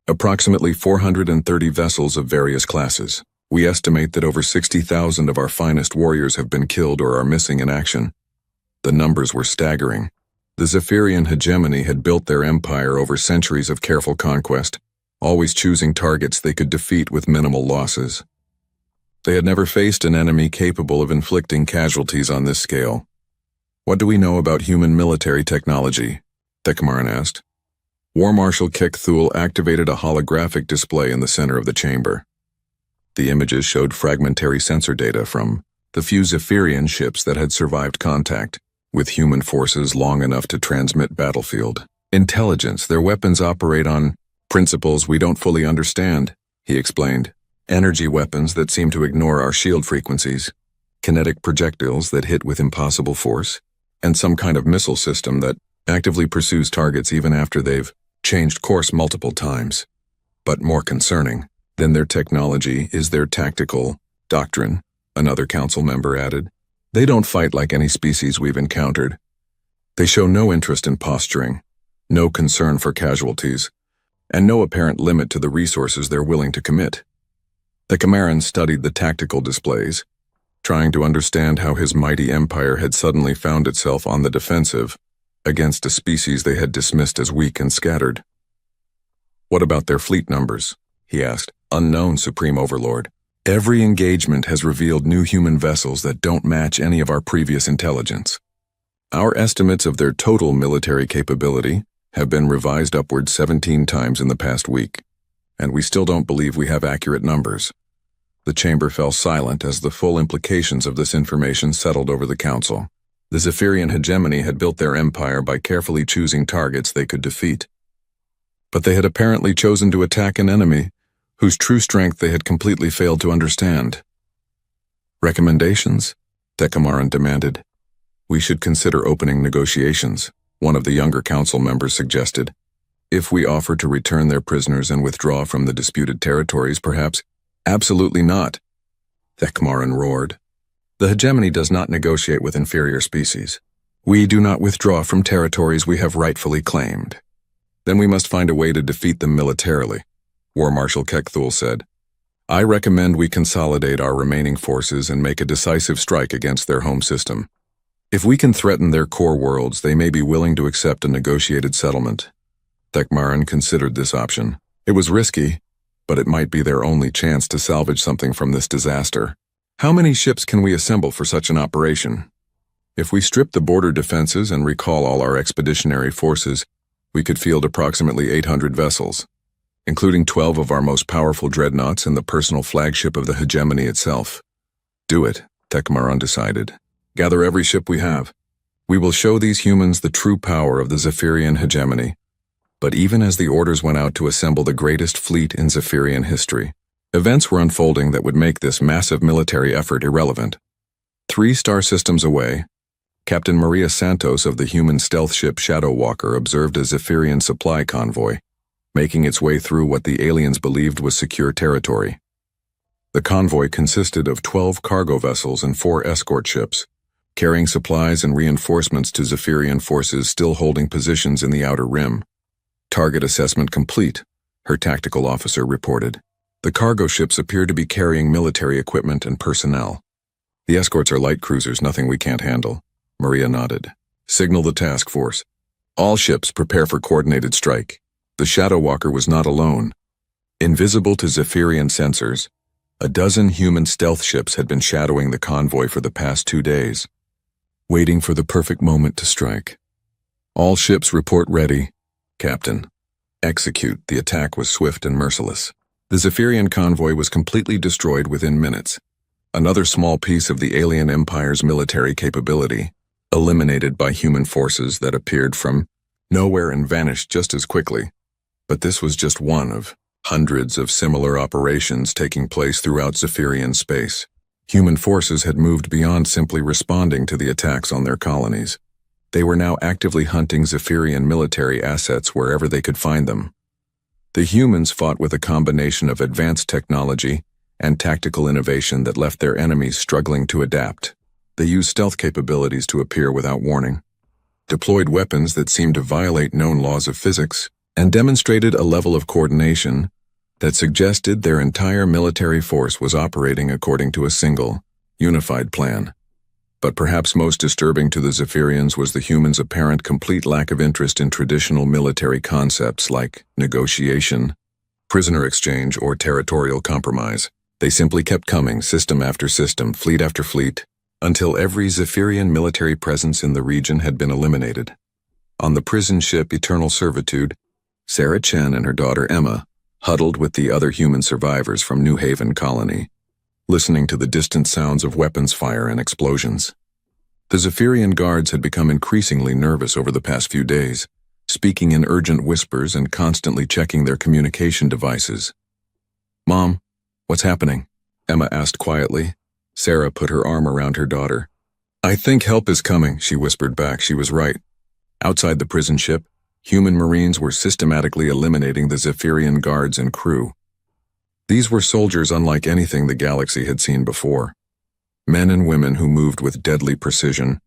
Approximately 430 vessels of various classes. We estimate that over 60,000 of our finest warriors have been killed or are missing in action. The numbers were staggering. The Zephyrian hegemony had built their empire over centuries of careful conquest, always choosing targets they could defeat with minimal losses. They had never faced an enemy capable of inflicting casualties on this scale. What do we know about human military technology? Tegmaran asked. War Marshal Kekthul activated a holographic display in the center of the chamber. The images showed fragmentary sensor data from the few Zephyrian ships that had survived contact with human forces long enough to transmit battlefield intelligence. Their weapons operate on principles we don't fully understand, he explained. Energy weapons that seem to ignore our shield frequencies, kinetic projectiles that hit with impossible force, and some kind of missile system that actively pursues targets even after they've changed course multiple times. But more concerning than their technology is their tactical doctrine, another council member added. They don't fight like any species we've encountered. They show no interest in posturing, no concern for casualties, and no apparent limit to the resources they're willing to commit. The Tegmaran studied the tactical displays, trying to understand how his mighty empire had suddenly found itself on the defensive against a species they had dismissed as weak and scattered. What about their fleet numbers? He asked. Unknown, Supreme Overlord. Every engagement has revealed new human vessels that don't match any of our previous intelligence. Our estimates of their total military capability have been revised upward 17 times in the past week, and we still don't believe we have accurate numbers. The chamber fell silent as the full implications of this information settled over the council. The Zephyrian hegemony had built their empire by carefully choosing targets they could defeat. But they had apparently chosen to attack an enemy whose true strength they had completely failed to understand. Recommendations? Tegmaran demanded. We should consider opening negotiations, one of the younger council members suggested. If we offer to return their prisoners and withdraw from the disputed territories, perhaps. Absolutely not, Tegmaran roared. The hegemony does not negotiate with inferior species. We do not withdraw from territories we have rightfully claimed. Then we must find a way to defeat them militarily, War Marshal Kekthul said. I recommend we consolidate our remaining forces and make a decisive strike against their home system. If we can threaten their core worlds, they may be willing to accept a negotiated settlement. Tegmaran considered this option. It was risky, but it might be their only chance to salvage something from this disaster. How many ships can we assemble for such an operation? If we strip the border defenses and recall all our expeditionary forces, we could field approximately 800 vessels, including 12 of our most powerful dreadnoughts and the personal flagship of the hegemony itself. Do it, Tegmaran decided. Gather every ship we have. We will show these humans the true power of the Zephyrian hegemony. But even as the orders went out to assemble the greatest fleet in Zephyrian history, events were unfolding that would make this massive military effort irrelevant. 3 star systems away, Captain Maria Santos of the human stealth ship Shadow Walker observed a Zephyrian supply convoy, making its way through what the aliens believed was secure territory. The convoy consisted of 12 cargo vessels and 4 escort ships, carrying supplies and reinforcements to Zephyrian forces still holding positions in the outer rim. Target assessment complete, her tactical officer reported. The cargo ships appear to be carrying military equipment and personnel. The escorts are light cruisers, nothing we can't handle. Maria nodded. Signal the task force. All ships prepare for coordinated strike. The Shadow Walker was not alone. Invisible to Zephyrian sensors, a dozen human stealth ships had been shadowing the convoy for the past 2 days, waiting for the perfect moment to strike. All ships report ready, Captain. Execute. The attack was swift and merciless. The Zephyrian convoy was completely destroyed within minutes. Another small piece of the alien empire's military capability, eliminated by human forces that appeared from nowhere and vanished just as quickly. But this was just one of hundreds of similar operations taking place throughout Zephyrian space. Human forces had moved beyond simply responding to the attacks on their colonies. They were now actively hunting Zephyrian military assets wherever they could find them. The humans fought with a combination of advanced technology and tactical innovation that left their enemies struggling to adapt. They used stealth capabilities to appear without warning, deployed weapons that seemed to violate known laws of physics, and demonstrated a level of coordination that suggested their entire military force was operating according to a single, unified plan. But perhaps most disturbing to the Zephyrians was the humans' apparent complete lack of interest in traditional military concepts like negotiation, prisoner exchange, or territorial compromise. They simply kept coming, system after system, fleet after fleet, until every Zephyrian military presence in the region had been eliminated. On the prison ship Eternal Servitude, Sarah Chen and her daughter Emma huddled with the other human survivors from New Haven Colony, listening to the distant sounds of weapons fire and explosions. The Zephyrian guards had become increasingly nervous over the past few days, speaking in urgent whispers and constantly checking their communication devices. "Mom, what's happening?" Emma asked quietly. Sarah put her arm around her daughter. "I think help is coming," she whispered back. She was right. Outside the prison ship, human Marines were systematically eliminating the Zephyrian guards and crew. These were soldiers unlike anything the galaxy had seen before. Men and women who moved with deadly precision,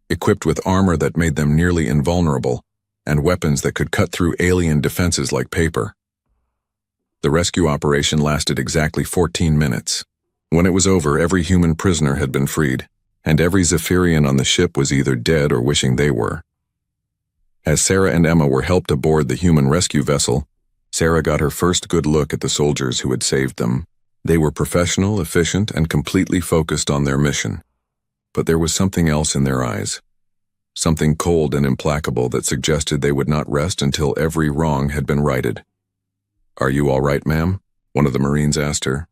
equipped with armor that made them nearly invulnerable, and weapons that could cut through alien defenses like paper. The rescue operation lasted exactly 14 minutes. When it was over, every human prisoner had been freed, and every Zephyrian on the ship was either dead or wishing they were. As Sarah and Emma were helped aboard the human rescue vessel, Sarah got her first good look at the soldiers who had saved them. They were professional, efficient, and completely focused on their mission. But there was something else in their eyes. Something cold and implacable that suggested they would not rest until every wrong had been righted. "Are you all right, ma'am?" one of the Marines asked her.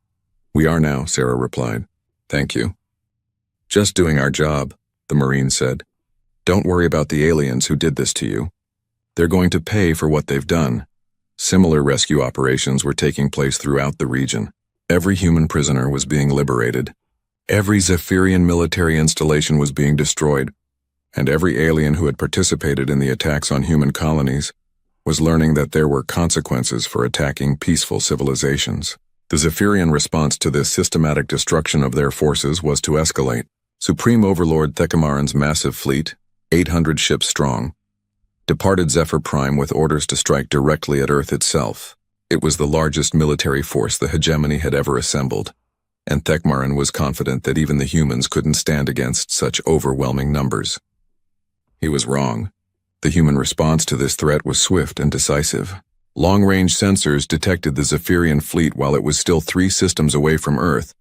"We are now," Sarah replied. "Thank you." "Just doing our job," the Marine said. "Don't worry about the aliens who did this to you. They're going to pay for what they've done." Similar rescue operations were taking place throughout the region. Every human prisoner was being liberated. Every Zephyrian military installation was being destroyed, and every alien who had participated in the attacks on human colonies was learning that there were consequences for attacking peaceful civilizations. The Zephyrian response to this systematic destruction of their forces was to escalate. Supreme Overlord Thekamaran's massive fleet, 800 ships strong, departed Zephyr Prime with orders to strike directly at Earth itself. It was the largest military force the hegemony had ever assembled, and Thekmaran was confident that even the humans couldn't stand against such overwhelming numbers. He was wrong. The human response to this threat was swift and decisive. Long-range sensors detected the Zephyrian fleet while it was still 3 systems away from Earth,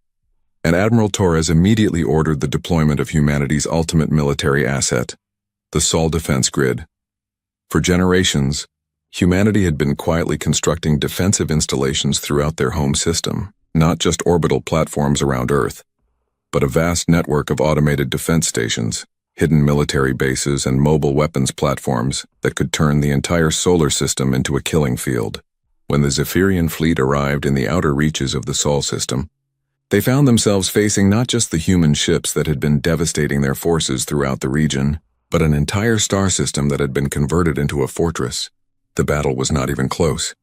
and Admiral Torres immediately ordered the deployment of humanity's ultimate military asset, the Sol defense grid. For generations, humanity had been quietly constructing defensive installations throughout their home system, not just orbital platforms around Earth, but a vast network of automated defense stations, hidden military bases, and mobile weapons platforms that could turn the entire solar system into a killing field. When the Zephyrian fleet arrived in the outer reaches of the Sol system, they found themselves facing not just the human ships that had been devastating their forces throughout the region, but an entire star system that had been converted into a fortress. The battle was not even close.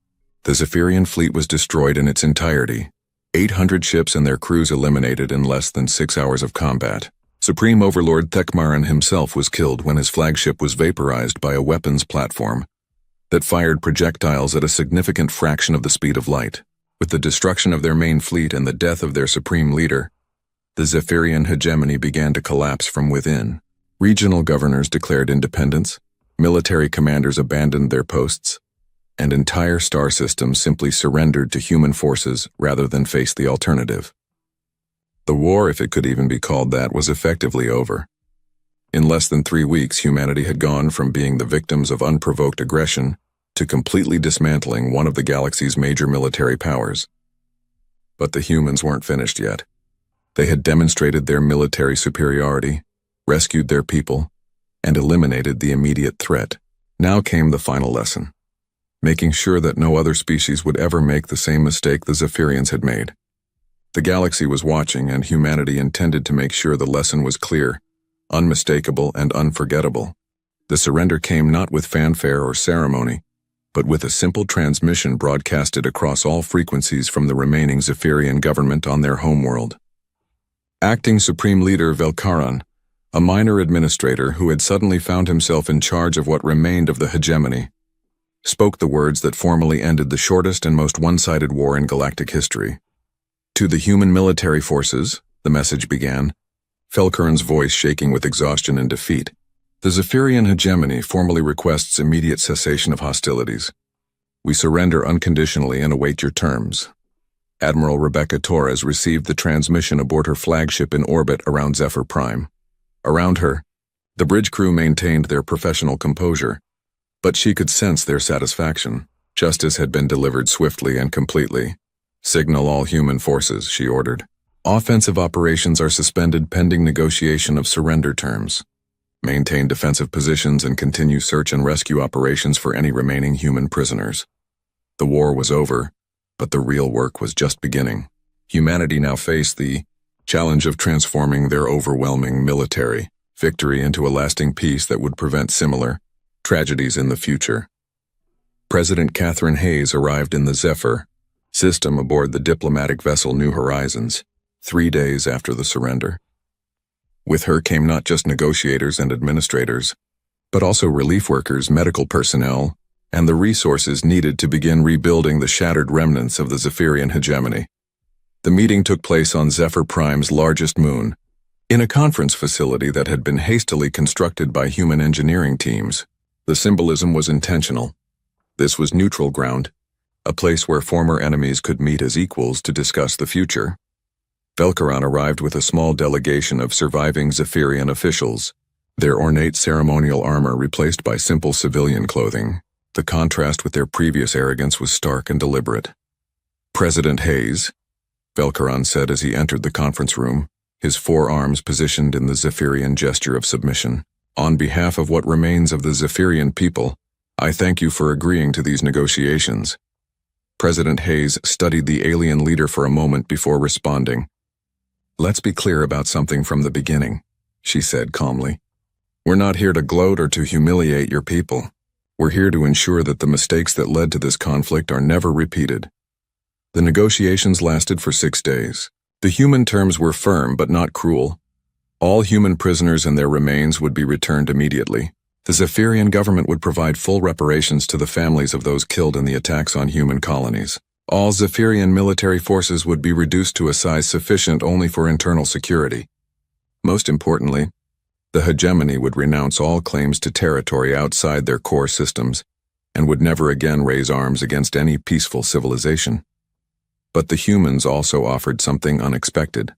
The Zephyrian fleet was destroyed in its entirety. 800 ships and their crews eliminated in less than 6 hours of combat. Supreme Overlord Thekmaran himself was killed when his flagship was vaporized by a weapons platform that fired projectiles at a significant fraction of the speed of light. With the destruction of their main fleet and the death of their supreme leader, the Zephyrian hegemony began to collapse from within. Regional governors declared independence, military commanders abandoned their posts, and entire star systems simply surrendered to human forces rather than face the alternative. The war, if it could even be called that, was effectively over. In less than 3 weeks, humanity had gone from being the victims of unprovoked aggression to completely dismantling one of the galaxy's major military powers. But the humans weren't finished yet. They had demonstrated their military superiority, rescued their people, and eliminated the immediate threat. Now came the final lesson, making sure that no other species would ever make the same mistake the Zephyrians had made. The galaxy was watching, and humanity intended to make sure the lesson was clear, unmistakable, and unforgettable. The surrender came not with fanfare or ceremony, but with a simple transmission broadcasted across all frequencies from the remaining Zephyrian government on their homeworld. Acting Supreme Leader Velkaran, a minor administrator who had suddenly found himself in charge of what remained of the hegemony, spoke the words that formally ended the shortest and most one-sided war in galactic history. To the human military forces, the message began, Velkaran's voice shaking with exhaustion and defeat. The Zephyrian hegemony formally requests immediate cessation of hostilities. We surrender unconditionally and await your terms. Admiral Rebecca Torres received the transmission aboard her flagship in orbit around Zephyr Prime. Around her, the bridge crew maintained their professional composure, but she could sense their satisfaction. Justice had been delivered swiftly and completely. Signal all human forces, she ordered. Offensive operations are suspended pending negotiation of surrender terms. Maintain defensive positions and continue search and rescue operations for any remaining human prisoners. The war was over, but the real work was just beginning. Humanity now faced the challenge of transforming their overwhelming military victory into a lasting peace that would prevent similar tragedies in the future. President Catherine Hayes arrived in the Zephyr system aboard the diplomatic vessel New Horizons, 3 days after the surrender. With her came not just negotiators and administrators, but also relief workers, medical personnel, and the resources needed to begin rebuilding the shattered remnants of the Zephyrian hegemony. The meeting took place on Zephyr Prime's largest moon, in a conference facility that had been hastily constructed by human engineering teams. The symbolism was intentional. This was neutral ground, a place where former enemies could meet as equals to discuss the future. Velkaran arrived with a small delegation of surviving Zephyrian officials, their ornate ceremonial armor replaced by simple civilian clothing. The contrast with their previous arrogance was stark and deliberate. President Hayes, Velkaran said as he entered the conference room, his forearms positioned in the Zephyrian gesture of submission. On behalf of what remains of the Zephyrian people, I thank you for agreeing to these negotiations. President Hayes studied the alien leader for a moment before responding. Let's be clear about something from the beginning, she said calmly. We're not here to gloat or to humiliate your people. We're here to ensure that the mistakes that led to this conflict are never repeated. The negotiations lasted for 6 days. The human terms were firm but not cruel. All human prisoners and their remains would be returned immediately. The Zephyrian government would provide full reparations to the families of those killed in the attacks on human colonies. All Zephyrian military forces would be reduced to a size sufficient only for internal security. Most importantly, the hegemony would renounce all claims to territory outside their core systems and would never again raise arms against any peaceful civilization. But the humans also offered something unexpected.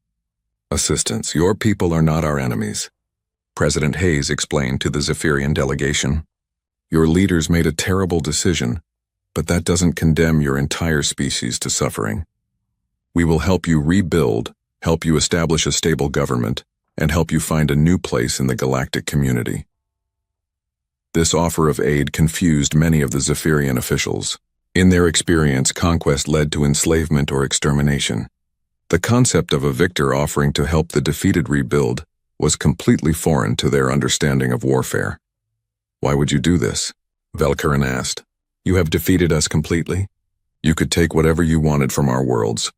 Assistance. Your people are not our enemies, President Hayes explained to the Zephyrian delegation. Your leaders made a terrible decision, but that doesn't condemn your entire species to suffering. We will help you rebuild, help you establish a stable government, and help you find a new place in the galactic community. This offer of aid confused many of the Zephyrian officials. In their experience, conquest led to enslavement or extermination. The concept of a victor offering to help the defeated rebuild was completely foreign to their understanding of warfare. Why would you do this? Velkaran asked. You have defeated us completely. You could take whatever you wanted from our worlds.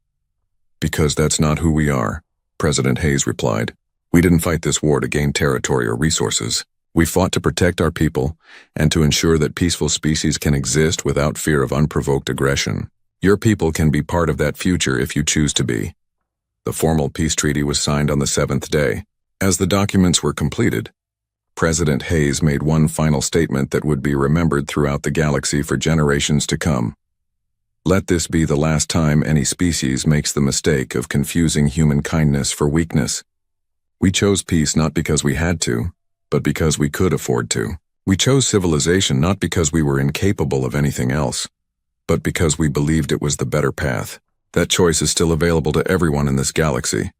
Because that's not who we are, President Hayes replied. We didn't fight this war to gain territory or resources. We fought to protect our people and to ensure that peaceful species can exist without fear of unprovoked aggression. Your people can be part of that future if you choose to be. The formal peace treaty was signed on the 7th day. As the documents were completed, President Hayes made one final statement that would be remembered throughout the galaxy for generations to come. Let this be the last time any species makes the mistake of confusing human kindness for weakness. We chose peace not because we had to, but because we could afford to. We chose civilization not because we were incapable of anything else, but because we believed it was the better path. That choice is still available to everyone in this galaxy,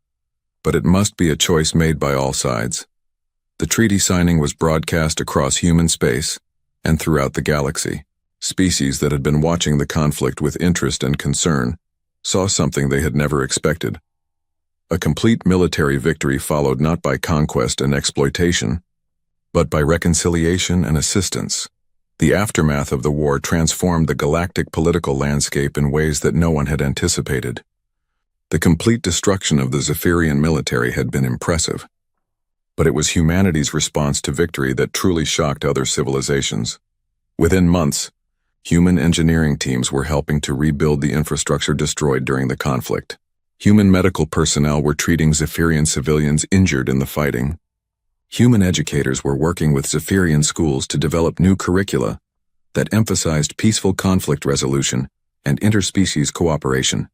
but it must be a choice made by all sides. The treaty signing was broadcast across human space and throughout the galaxy. Species that had been watching the conflict with interest and concern saw something they had never expected. A complete military victory followed not by conquest and exploitation, but by reconciliation and assistance. The aftermath of the war transformed the galactic political landscape in ways that no one had anticipated. The complete destruction of the Zephyrian military had been impressive, but it was humanity's response to victory that truly shocked other civilizations. Within months, human engineering teams were helping to rebuild the infrastructure destroyed during the conflict. Human medical personnel were treating Zephyrian civilians injured in the fighting. Human educators were working with Zephyrian schools to develop new curricula that emphasized peaceful conflict resolution and interspecies cooperation.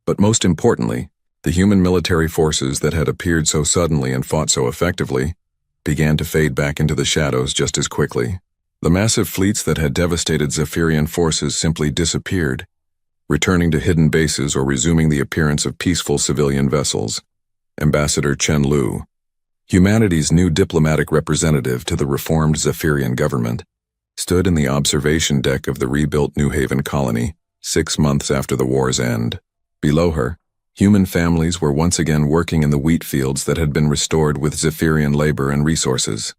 But most importantly, the human military forces that had appeared so suddenly and fought so effectively began to fade back into the shadows just as quickly. The massive fleets that had devastated Zephyrian forces simply disappeared, returning to hidden bases or resuming the appearance of peaceful civilian vessels. Ambassador Chen Lu, humanity's new diplomatic representative to the reformed Zephyrian government, stood in the observation deck of the rebuilt New Haven colony 6 months after the war's end. Below her, human families were once again working in the wheat fields that had been restored with Zephyrian labor and resources.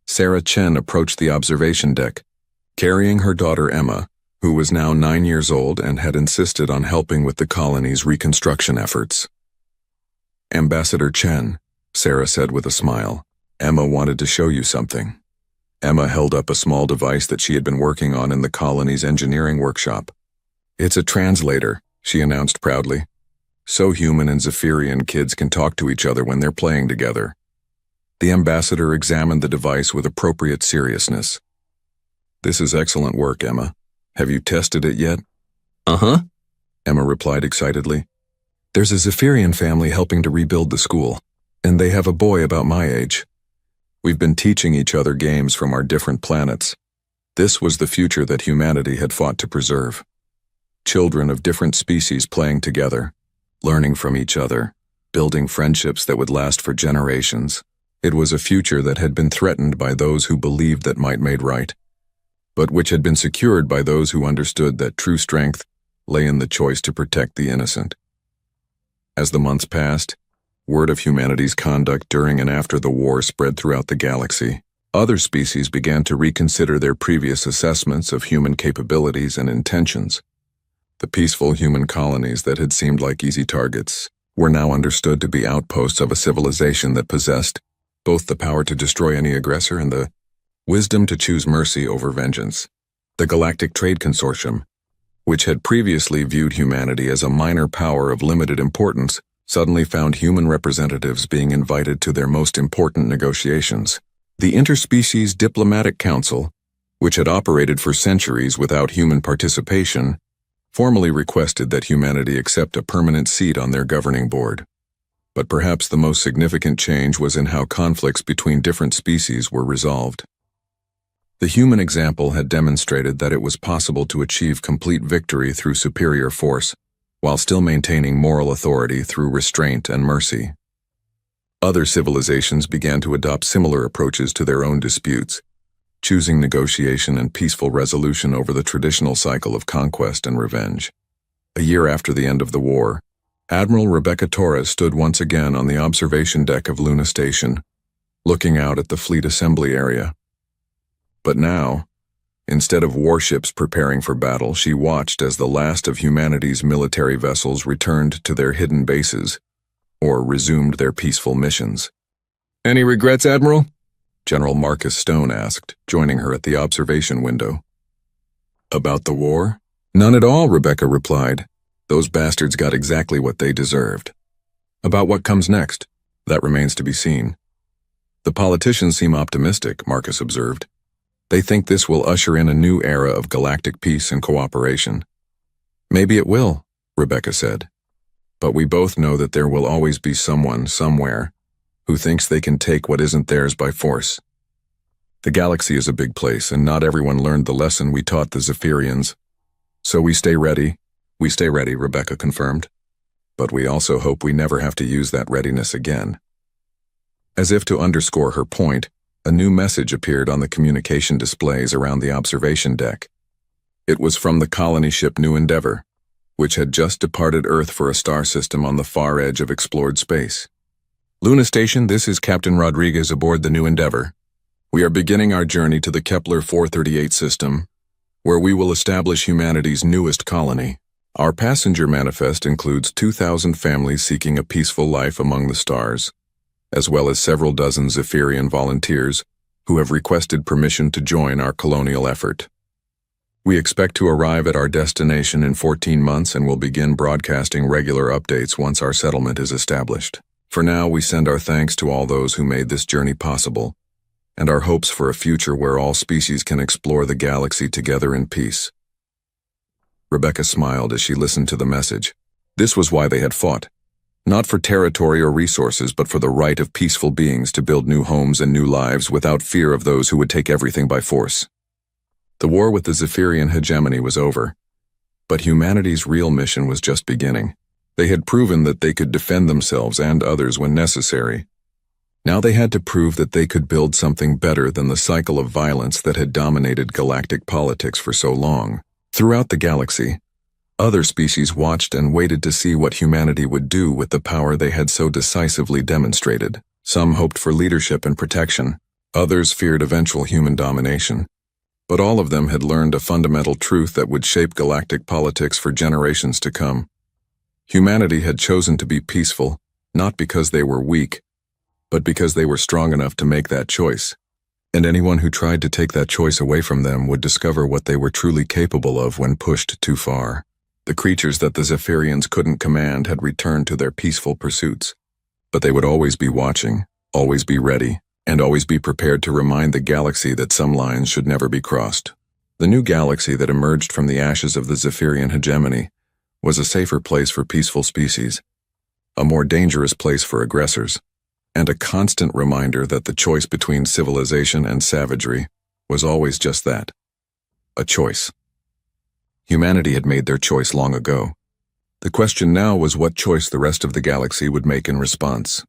Sarah Chen approached the observation deck, carrying her daughter Emma, who was now 9 years old and had insisted on helping with the colony's reconstruction efforts. Ambassador Chen, Sarah said with a smile, Emma wanted to show you something. Emma held up a small device that she had been working on in the colony's engineering workshop. It's a translator, she announced proudly. So human and Zephyrian kids can talk to each other when they're playing together. The ambassador examined the device with appropriate seriousness. This is excellent work, Emma. Have you tested it yet? Uh-huh, Emma replied excitedly. There's a Zephyrian family helping to rebuild the school, and they have a boy about my age. We've been teaching each other games from our different planets. This was the future that humanity had fought to preserve. Children of different species playing together, learning from each other, building friendships that would last for generations. It was a future that had been threatened by those who believed that might made right, but which had been secured by those who understood that true strength lay in the choice to protect the innocent. As the months passed, word of humanity's conduct during and after the war spread throughout the galaxy. Other species began to reconsider their previous assessments of human capabilities and intentions. The peaceful human colonies that had seemed like easy targets were now understood to be outposts of a civilization that possessed both the power to destroy any aggressor and the wisdom to choose mercy over vengeance. The Galactic Trade Consortium, which had previously viewed humanity as a minor power of limited importance, suddenly found human representatives being invited to their most important negotiations. The Interspecies Diplomatic Council, which had operated for centuries without human participation, formally requested that humanity accept a permanent seat on their governing board. But perhaps the most significant change was in how conflicts between different species were resolved. The human example had demonstrated that it was possible to achieve complete victory through superior force, while still maintaining moral authority through restraint and mercy. Other civilizations began to adopt similar approaches to their own disputes, choosing negotiation and peaceful resolution over the traditional cycle of conquest and revenge. A year after the end of the war, Admiral Rebecca Torres stood once again on the observation deck of Luna Station, looking out at the fleet assembly area. But now, instead of warships preparing for battle, she watched as the last of humanity's military vessels returned to their hidden bases, or resumed their peaceful missions. "Any regrets, Admiral?" General Marcus Stone asked, joining her at the observation window. "About the war?" "None at all," Rebecca replied. "Those bastards got exactly what they deserved. About what comes next, that remains to be seen." "The politicians seem optimistic," Marcus observed. "They think this will usher in a new era of galactic peace and cooperation." "Maybe it will," Rebecca said. "But we both know that there will always be someone, somewhere, who thinks they can take what isn't theirs by force. The galaxy is a big place, and not everyone learned the lesson we taught the Zephyrians. So we stay ready, Rebecca confirmed. But we also hope we never have to use that readiness again." As if to underscore her point, a new message appeared on the communication displays around the observation deck. It was from the colony ship New Endeavor, which had just departed Earth for a star system on the far edge of explored space. "Luna Station, this is Captain Rodriguez aboard the New Endeavor. We are beginning our journey to the Kepler 438 system, where we will establish humanity's newest colony. Our passenger manifest includes 2,000 families seeking a peaceful life among the stars, as well as several dozen Zephyrian volunteers who have requested permission to join our colonial effort. We expect to arrive at our destination in 14 months and will begin broadcasting regular updates once our settlement is established. For now, we send our thanks to all those who made this journey possible, and our hopes for a future where all species can explore the galaxy together in peace." Rebecca smiled as she listened to the message. This was why they had fought. Not for territory or resources, but for the right of peaceful beings to build new homes and new lives without fear of those who would take everything by force. The war with the Zephyrian hegemony was over, but humanity's real mission was just beginning. They had proven that they could defend themselves and others when necessary. Now they had to prove that they could build something better than the cycle of violence that had dominated galactic politics for so long. Throughout the galaxy, other species watched and waited to see what humanity would do with the power they had so decisively demonstrated. Some hoped for leadership and protection, others feared eventual human domination. But all of them had learned a fundamental truth that would shape galactic politics for generations to come. Humanity had chosen to be peaceful, not because they were weak, but because they were strong enough to make that choice. And anyone who tried to take that choice away from them would discover what they were truly capable of when pushed too far. The creatures that the Zephyrians couldn't command had returned to their peaceful pursuits. But they would always be watching, always be ready, and always be prepared to remind the galaxy that some lines should never be crossed. The new galaxy that emerged from the ashes of the Zephyrian hegemony was a safer place for peaceful species, a more dangerous place for aggressors, and a constant reminder that the choice between civilization and savagery was always just that, a choice. Humanity had made their choice long ago. The question now was what choice the rest of the galaxy would make in response.